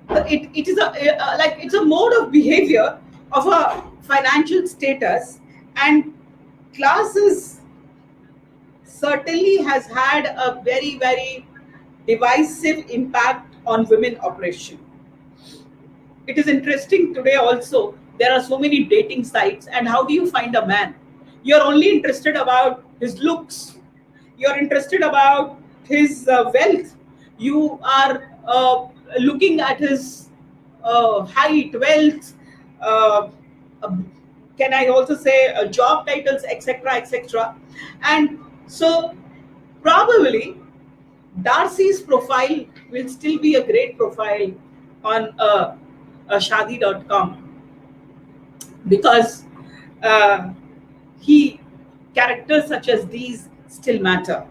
a mode of behavior of a financial status, and classes certainly has had a very, very divisive impact on women oppression. It is interesting today also, there are so many dating sites, and how do you find a man? You're only interested about his looks, you're interested about his wealth, you are looking at his height, wealth, uh, uh, can I also say job titles, etc., etc. And so probably Darcy's profile will still be a great profile on shadi.com, because uh, he characters such as these still matter.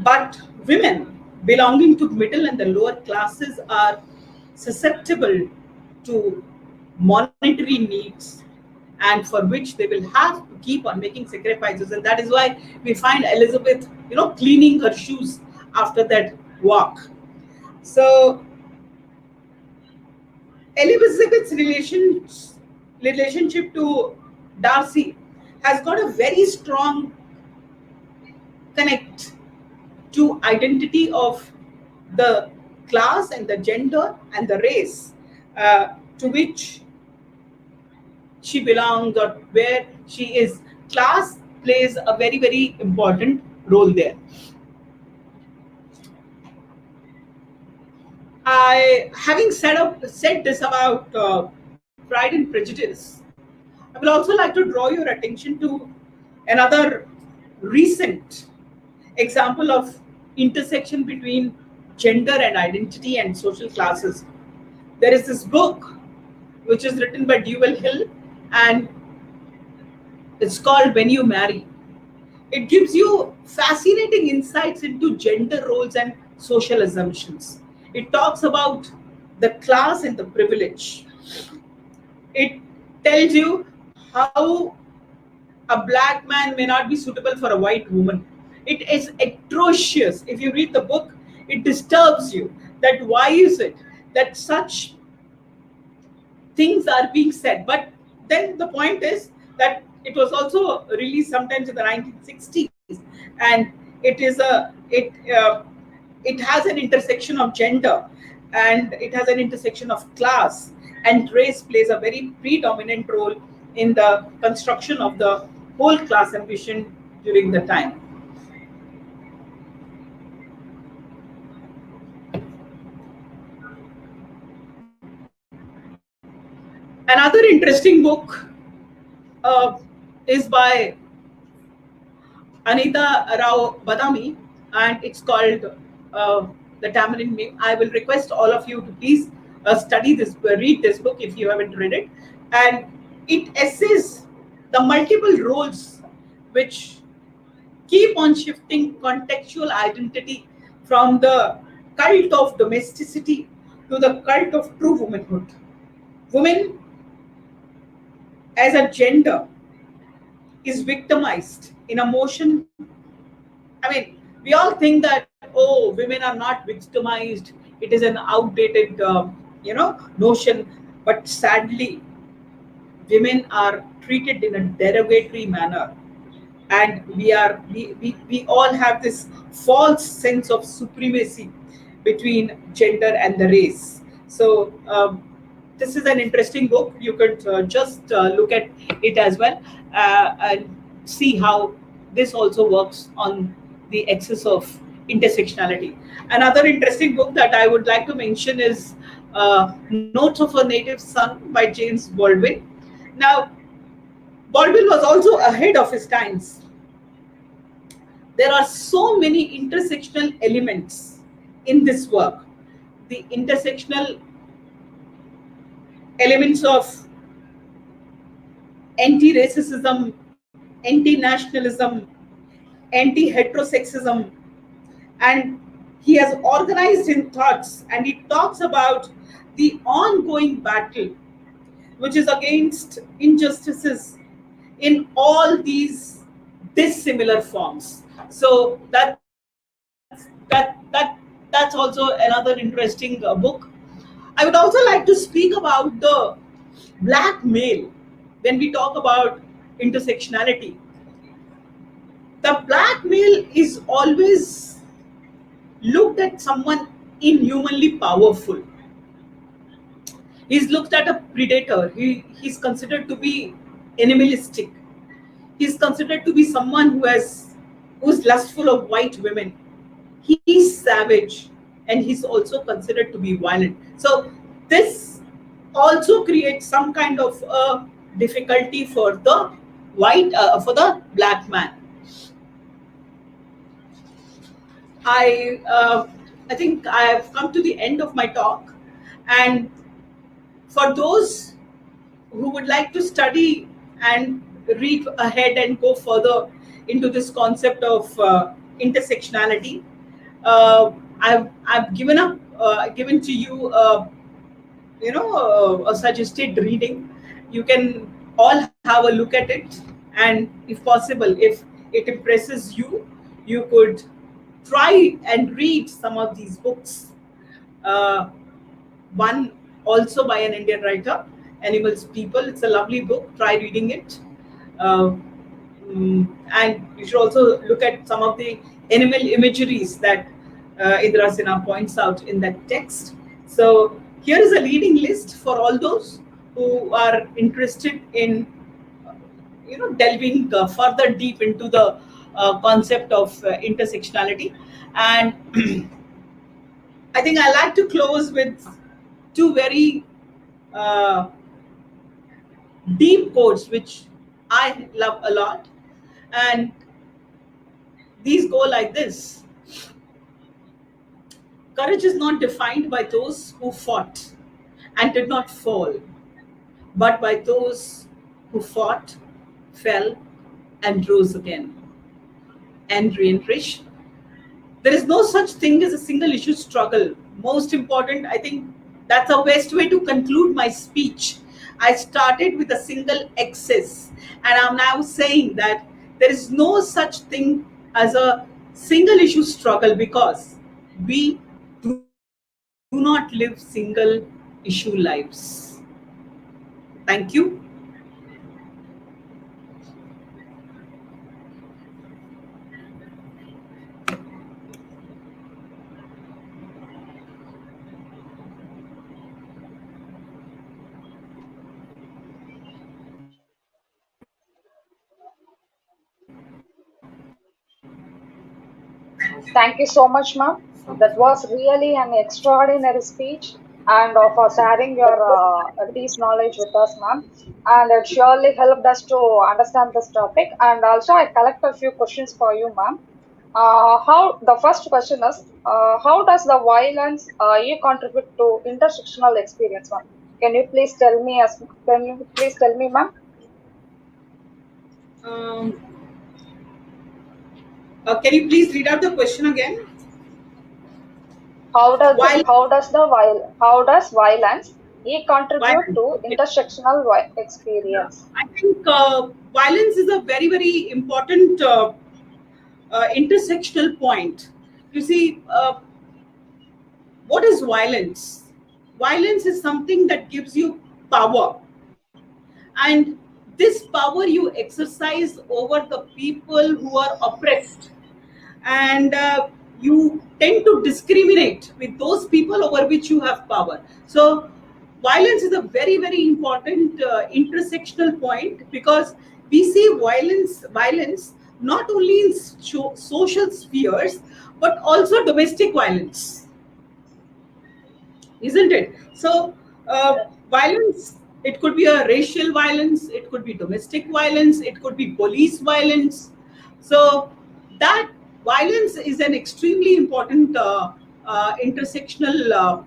But women belonging to middle and the lower classes are susceptible to monetary needs, and for which they will have to keep on making sacrifices. And that is why we find Elizabeth, cleaning her shoes after that walk. So Elizabeth's relationship to Darcy has got a very strong connect to identity of the class and the gender and the race to which she belongs, or where she is. Class plays a very, very important role there. Having said this about Pride and Prejudice, I will also like to draw your attention to another recent example of intersection between gender and identity and social classes. There is this book which is written by Dewell Hill, and it's called When You Marry. It gives you fascinating insights into gender roles and social assumptions. It talks about the class and the privilege. It tells you how a black man may not be suitable for a white woman. It is atrocious. If you read the book, it disturbs you that why is it that such things are being said. But then the point is that it was also released sometimes in the 1960s, and it has an intersection of gender, and it has an intersection of class, and race plays a very predominant role in the construction of the whole class ambition during the time. Another interesting book is by Anita Rao Badami, and it's called The Tamarind Name. I will request all of you to please read this book if you haven't read it. And it essays the multiple roles which keep on shifting contextual identity from the cult of domesticity to the cult of true womanhood. Women as a gender is victimized in a motion. I mean, we all think that, oh, women are not victimized. It is an outdated, notion. But sadly, women are treated in a derogatory manner, and we all have this false sense of supremacy between gender and the race. So this is an interesting book. You could just look at it as well and see how this also works on the axis of intersectionality. Another interesting book that I would like to mention is Notes of a Native Son by James Baldwin. Now, Baldwin was also ahead of his times. There are so many intersectional elements in this work. The intersectional elements of anti-racism, anti-nationalism, anti-heterosexism, and he has organized in thoughts, and he talks about the ongoing battle which is against injustices in all these dissimilar forms. So that's also another interesting book. I would also like to speak about the black male when we talk about intersectionality. The black male is always looked at someone inhumanly powerful. He's looked at a predator. He's considered to be animalistic. He's considered to be someone who's lustful of white women. He's savage, and he's also considered to be violent. So this also creates some kind of difficulty for the black man. I think I have come to the end of my talk, and for those who would like to study and read ahead and go further into this concept of intersectionality, I've given to you a suggested reading. You can all have a look at it, and if possible, if it impresses you, you could try and read some of these books. One also by an Indian writer, Animals People. It's a lovely book. Try reading it. And you should also look at some of the animal imageries that Indra Sinha points out in that text. So here is a reading list for all those who are interested in delving further deep into the concept of intersectionality. And I think I like to close with two very deep quotes which I love a lot, and these go like this: courage is not defined by those who fought and did not fall, but by those who fought, fell, and rose again. Henry and Rich. There is no such thing as a single issue struggle. Most important, I think that's the best way to conclude my speech. I started with a single excess, and I'm now saying that there is no such thing as a single issue struggle, because we do not live single issue lives. Thank you. Thank you so much, ma'am. That was really an extraordinary speech, and for sharing your deep knowledge with us, ma'am. And it surely helped us to understand this topic. And also, I collect a few questions for you, ma'am. How the first question is, how does the violence you contribute to intersectional experience, ma'am? Can you please tell me, ma'am? Can you please read out the question again? How does violence contribute to intersectional experience? I think violence is a very, very important intersectional point. You see, what is violence? Violence is something that gives you power, and this power you exercise over the people who are oppressed, and you tend to discriminate with those people over which you have power. So violence is a very, very important intersectional point, because we see violence not only in social spheres but also domestic violence, isn't it? So violence, it could be a racial violence, it could be domestic violence, it could be police violence. So that violence is an extremely important intersectional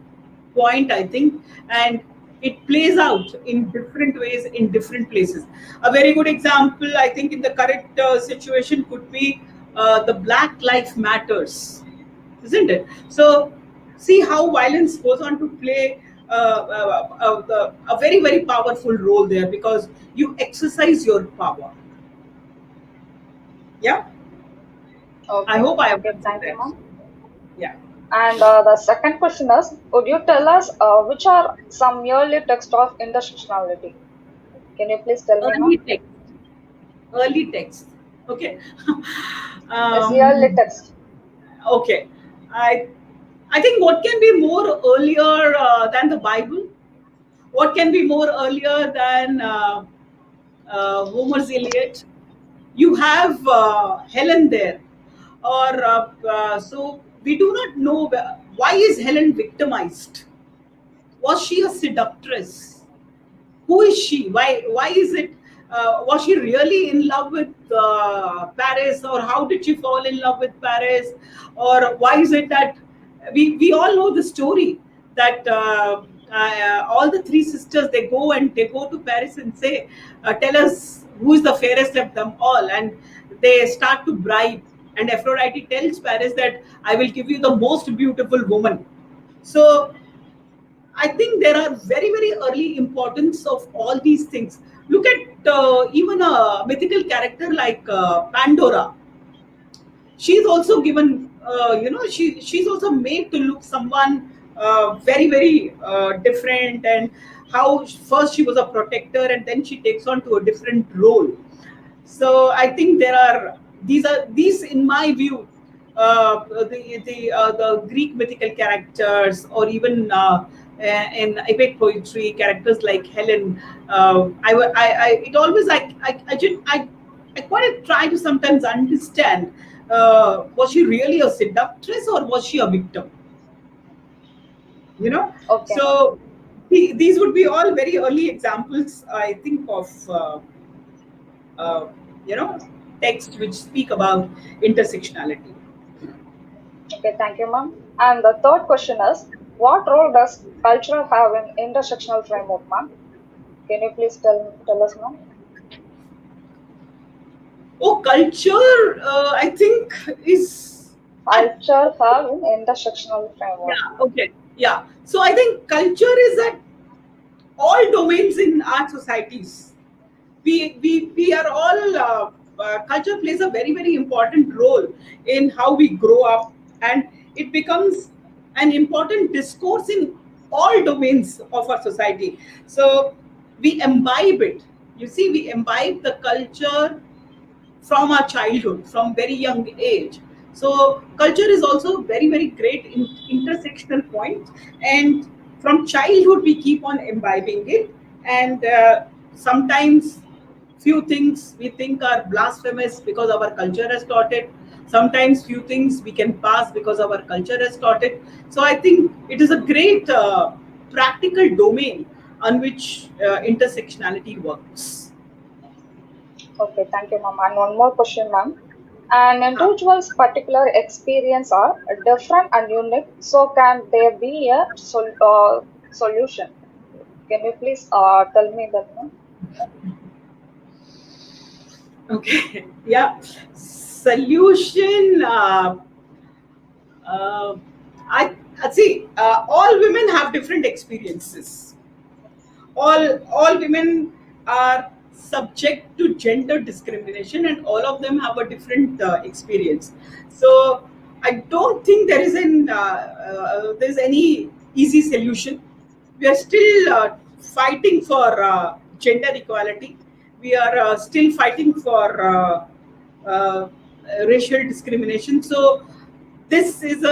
point, I think, and it plays out in different ways in different places. A very good example, I think, in the current situation could be the Black Lives Matters, isn't it? So see how violence goes on to play a very, very powerful role there, because you exercise your power. Yeah. Okay. I hope I have. Okay, thank you, ma'am. Yeah. And the second question is, would you tell us which are some early texts of intersectionality? Can you please tell me? Early text. Okay. Yes, early text. Okay. I think what can be more earlier than the Bible? What can be more earlier than Homer's Iliad? You have Helen there, or so we do not know why is Helen victimized. Was she a seductress? Who is she? Why is it? Was she really in love with Paris, or how did she fall in love with Paris, or why is it that we all know the story that all the three sisters they go to Paris and say, tell us who is the fairest of them all, and they start to bribe, and Aphrodite tells Paris that I will give you the most beautiful woman. So I think there are very, very early importance of all these things. Look at even a mythical character like Pandora. She's also given, she's also made to look someone very, very different, and how first she was a protector and then she takes on to a different role. So I think there are these in my view, the Greek mythical characters, or even in epic poetry characters like Helen. It always I quite try to sometimes understand, was she really a seductress or was she a victim? Okay. So these would be all very early examples, I think, of uh, texts which speak about intersectionality. Okay, thank you, ma'am. And the third question is, what role does culture have in intersectional framework, ma'am? Can you please tell us, ma'am? Oh, culture, I think is Culture have in intersectional framework. yeah. Okay, yeah. So I think culture is at all domains in our societies. We are all culture plays a very, very important role in how we grow up, and it becomes an important discourse in all domains of our society. So we imbibe it. You see, we imbibe the culture from our childhood, from very young age. So culture is also very, very great in intersectional point, and from childhood we keep on imbibing it, and sometimes few things we think are blasphemous because our culture has taught it. Sometimes few things we can pass because our culture has taught it. So I think it is a great practical domain on which intersectionality works. Okay, thank you, ma'am. And one more question, ma'am. An individual's particular experience are different and unique, so can there be a solution? Can you please tell me that, ma'am? Okay, yeah. Solution. Uh, I see. All women have different experiences. All women are subject to gender discrimination, and all of them have a different experience. So I don't think there's any easy solution. We are still fighting for gender equality. We are still fighting for uh, racial discrimination. So this is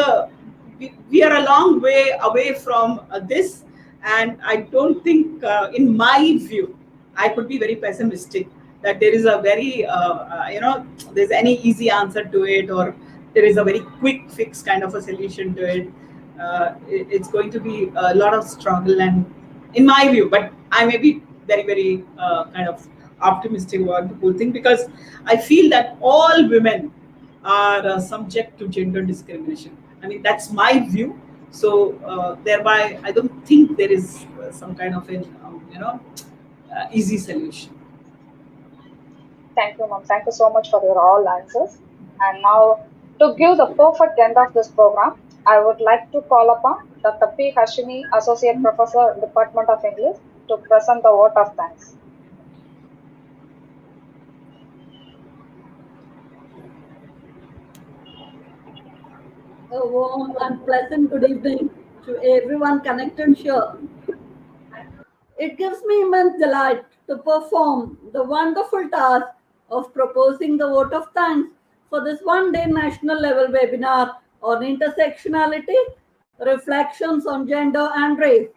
we are a long way away from this, and I don't think, in my view, I could be very pessimistic that there is a very there's any easy answer to it, or there is a very quick fix kind of a solution to it. It's going to be a lot of struggle, and in my view, but I may be very, very kind of optimistic about the whole thing, because I feel that all women are subject to gender discrimination. I mean, that's my view. So thereby, I don't think there is some kind of an easy solution. Thank you, ma'am. Thank you so much for your all answers. And now, to give the perfect end of this program, I would like to call upon Dr. P. Harshini, Associate Professor, Department of English, to present the vote of thanks. A warm and pleasant good evening to everyone connected here. It gives me immense delight to perform the wonderful task of proposing the vote of thanks for this one-day national level webinar on intersectionality, reflections on gender and race.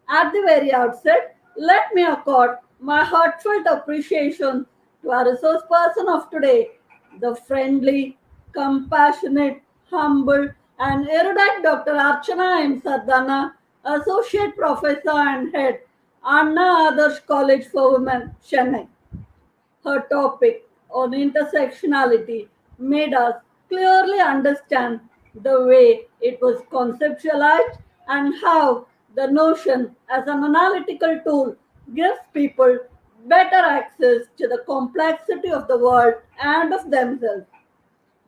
At the very outset, let me accord my heartfelt appreciation to our resource person of today, the friendly, compassionate, humble, and erudite Dr. Archana M. Sardana, Associate Professor and Head, Anna Adarsh College for Women, Chennai. Her topic on intersectionality made us clearly understand the way it was conceptualized and how the notion as an analytical tool gives people better access to the complexity of the world and of themselves.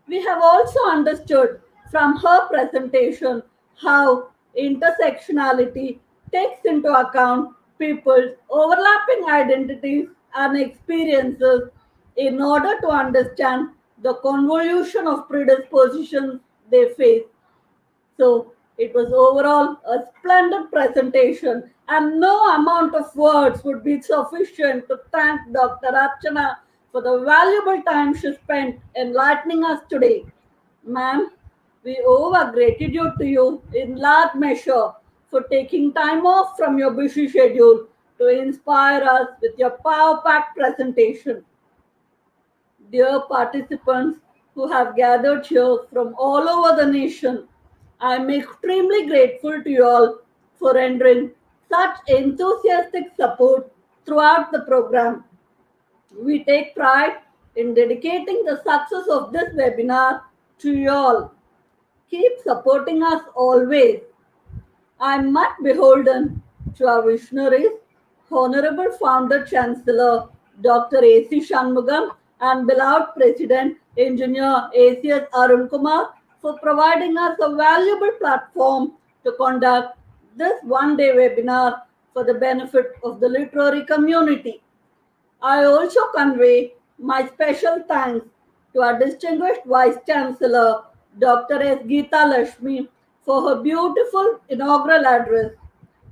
We have also understood from her presentation how intersectionality takes into account people's overlapping identities and experiences in order to understand the convolution of predispositions they face. So it was overall a splendid presentation, and no amount of words would be sufficient to thank Dr. Archana for the valuable time she spent enlightening us today. Ma'am, we owe our gratitude to you in large measure for taking time off from your busy schedule to inspire us with your power packed presentation. Dear participants who have gathered here from all over the nation, I am extremely grateful to you all for rendering such enthusiastic support throughout the program. We take pride in dedicating the success of this webinar to you all. Keep supporting us always. I am much beholden to our visionaries, Honorable Founder Chancellor Dr. A.C. Shanmugam and beloved President Engineer A.C.S. Arun Kumar for providing us a valuable platform to conduct this one-day webinar for the benefit of the literary community. I also convey my special thanks to our distinguished Vice Chancellor, Dr. S. Geeta Lakshmi, for her beautiful inaugural address.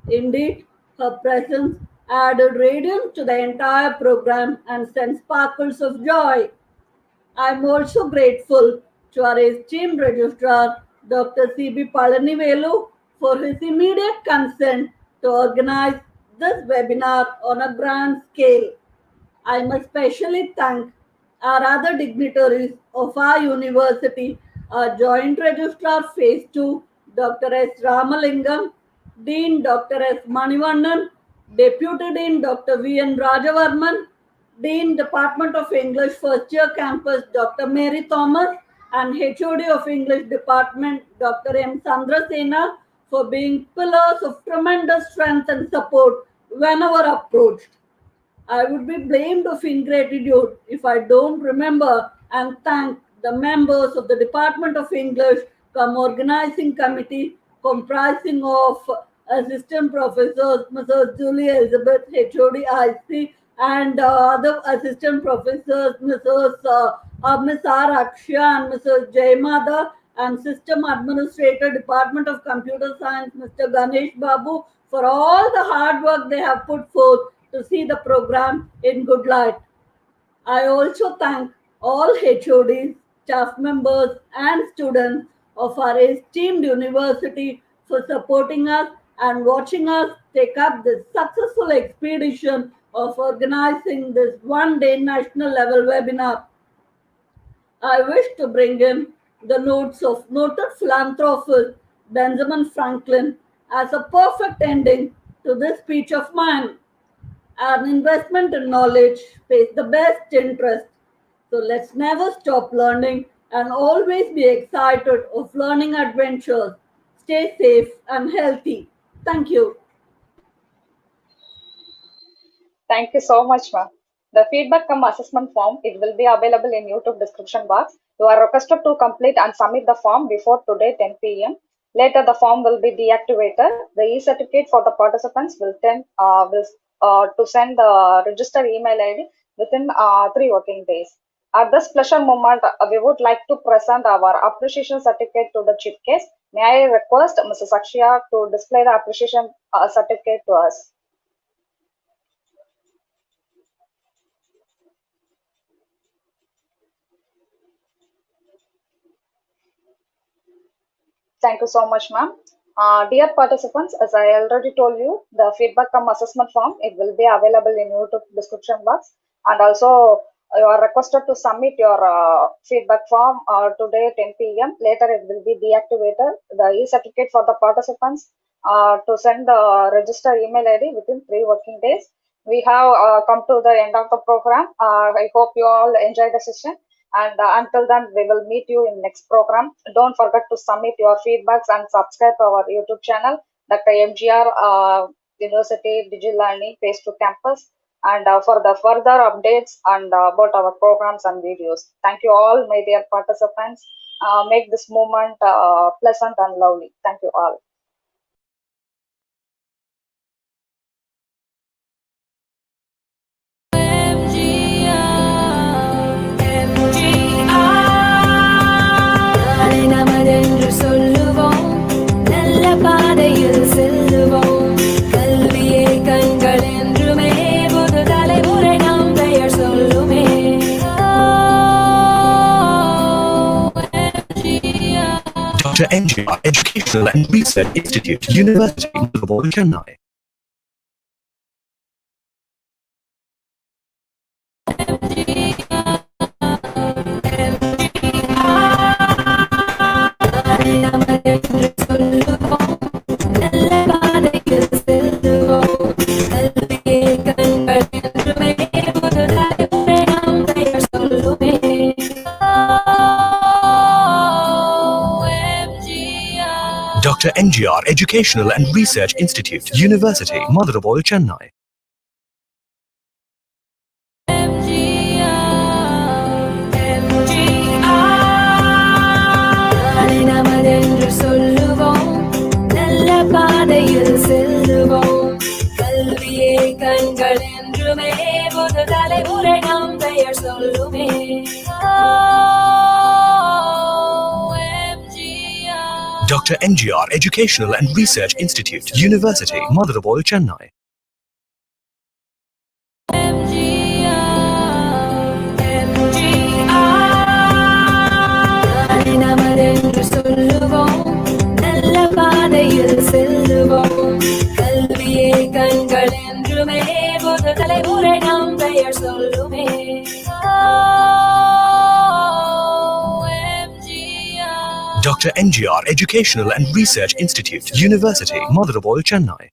Indeed, her presence added radiance to the entire program and sent sparkles of joy. I am also grateful to our esteemed registrar, Dr. C.B. Palanivelu, for his immediate consent to organize this webinar on a grand scale. I must specially thank our other dignitaries of our university, our Joint Registrar Phase II, Dr. S. Ramalingam, Dean Dr. S. Manivannan, Deputy Dean Dr. V. N. Rajavarman, Dean Department of English First Year Campus Dr. Mary Thomas, and HOD of English Department Dr. M. Sandrasena for being pillars of tremendous strength and support whenever approached. I would be blamed of ingratitude if I don't remember and thank the members of the Department of English Organizing Committee comprising of Assistant Professors Mrs. Julie Elizabeth, HOD IC, and other Assistant Professors Ms. R. Akshya and Mrs. Jaymada, and System Administrator, Department of Computer Science, Mr. Ganesh Babu, for all the hard work they have put forth to see the program in good light. I also thank all HODs, staff members, and students of our esteemed university for supporting us and watching us take up this successful expedition of organizing this one-day national level webinar. I wish to bring in the notes of noted philanthropist Benjamin Franklin as a perfect ending to this speech of mine. An investment in knowledge pays the best interest. So let's never stop learning and always be excited of learning adventures. Stay safe and healthy. Thank you. Thank you so much, ma'am. The feedback come assessment form, it will be available in YouTube description box. You are requested to complete and submit the form before today 10 p.m. Later, the form will be deactivated. The e-certificate for the participants will to send the registered email ID within 3 working days. At this pleasure moment, we would like to present our appreciation certificate to the chief guest. May I request Mrs. Akshya to display the appreciation certificate to us? Thank you so much, ma'am. Dear participants, as I already told you, the feedback cum assessment form, it will be available in YouTube description box, and also you are requested to submit your feedback form today 10 p.m. Later it will be deactivated. The e-certificate for the participants to send the register email ID within 3 working days. We have come to the end of the program. I hope you all enjoy the session. And until then, we will meet you in next program. Don't forget to submit your feedbacks and subscribe to our YouTube channel, Dr. MGR University Digital Learning Phase II Campus, and for the further updates and about our programs and videos. Thank you all, my dear participants. Make this moment pleasant and lovely. Thank you all. நமதென்று சொல்லுவோம், நல்ல பாதையில் செல்லுவோம். கல்வியே கண்கள் என்றுமே புது தலைமுறை நம் பெயர் சொல்லுமே. Dr. MGR Educational and Research Institute, University, Chennai. நமதென்று சொல்லுவோம், நல்ல பாதையில் செல்லுவோம். கல்வியே கண்கள் என்றுமே புது தலைமுறை நம் பெயர் சொல்லுமே. Dr. MGR Educational and Research Institute, University, Motherboil, Chennai. நமதென்று சொல்லுவோம், நல்ல பாதையில் செல்லுவோம். கல்வியே கண்கள் என்றுமே புது தலைமுறை நம் பெயர் சொல்லுமே. Dr. MGR Educational and Research Institute, University, Motherboil, Chennai. நமதென்று சொல்லுவோம், நல்ல பாதையில் செல்லுவோம். கல்வியே கண்கள் என்றுமே புது தலைமுறை நம் பெயர் சொல்லுமே. Dr. MGR Educational and Research Institute, University, Motherboil, Chennai.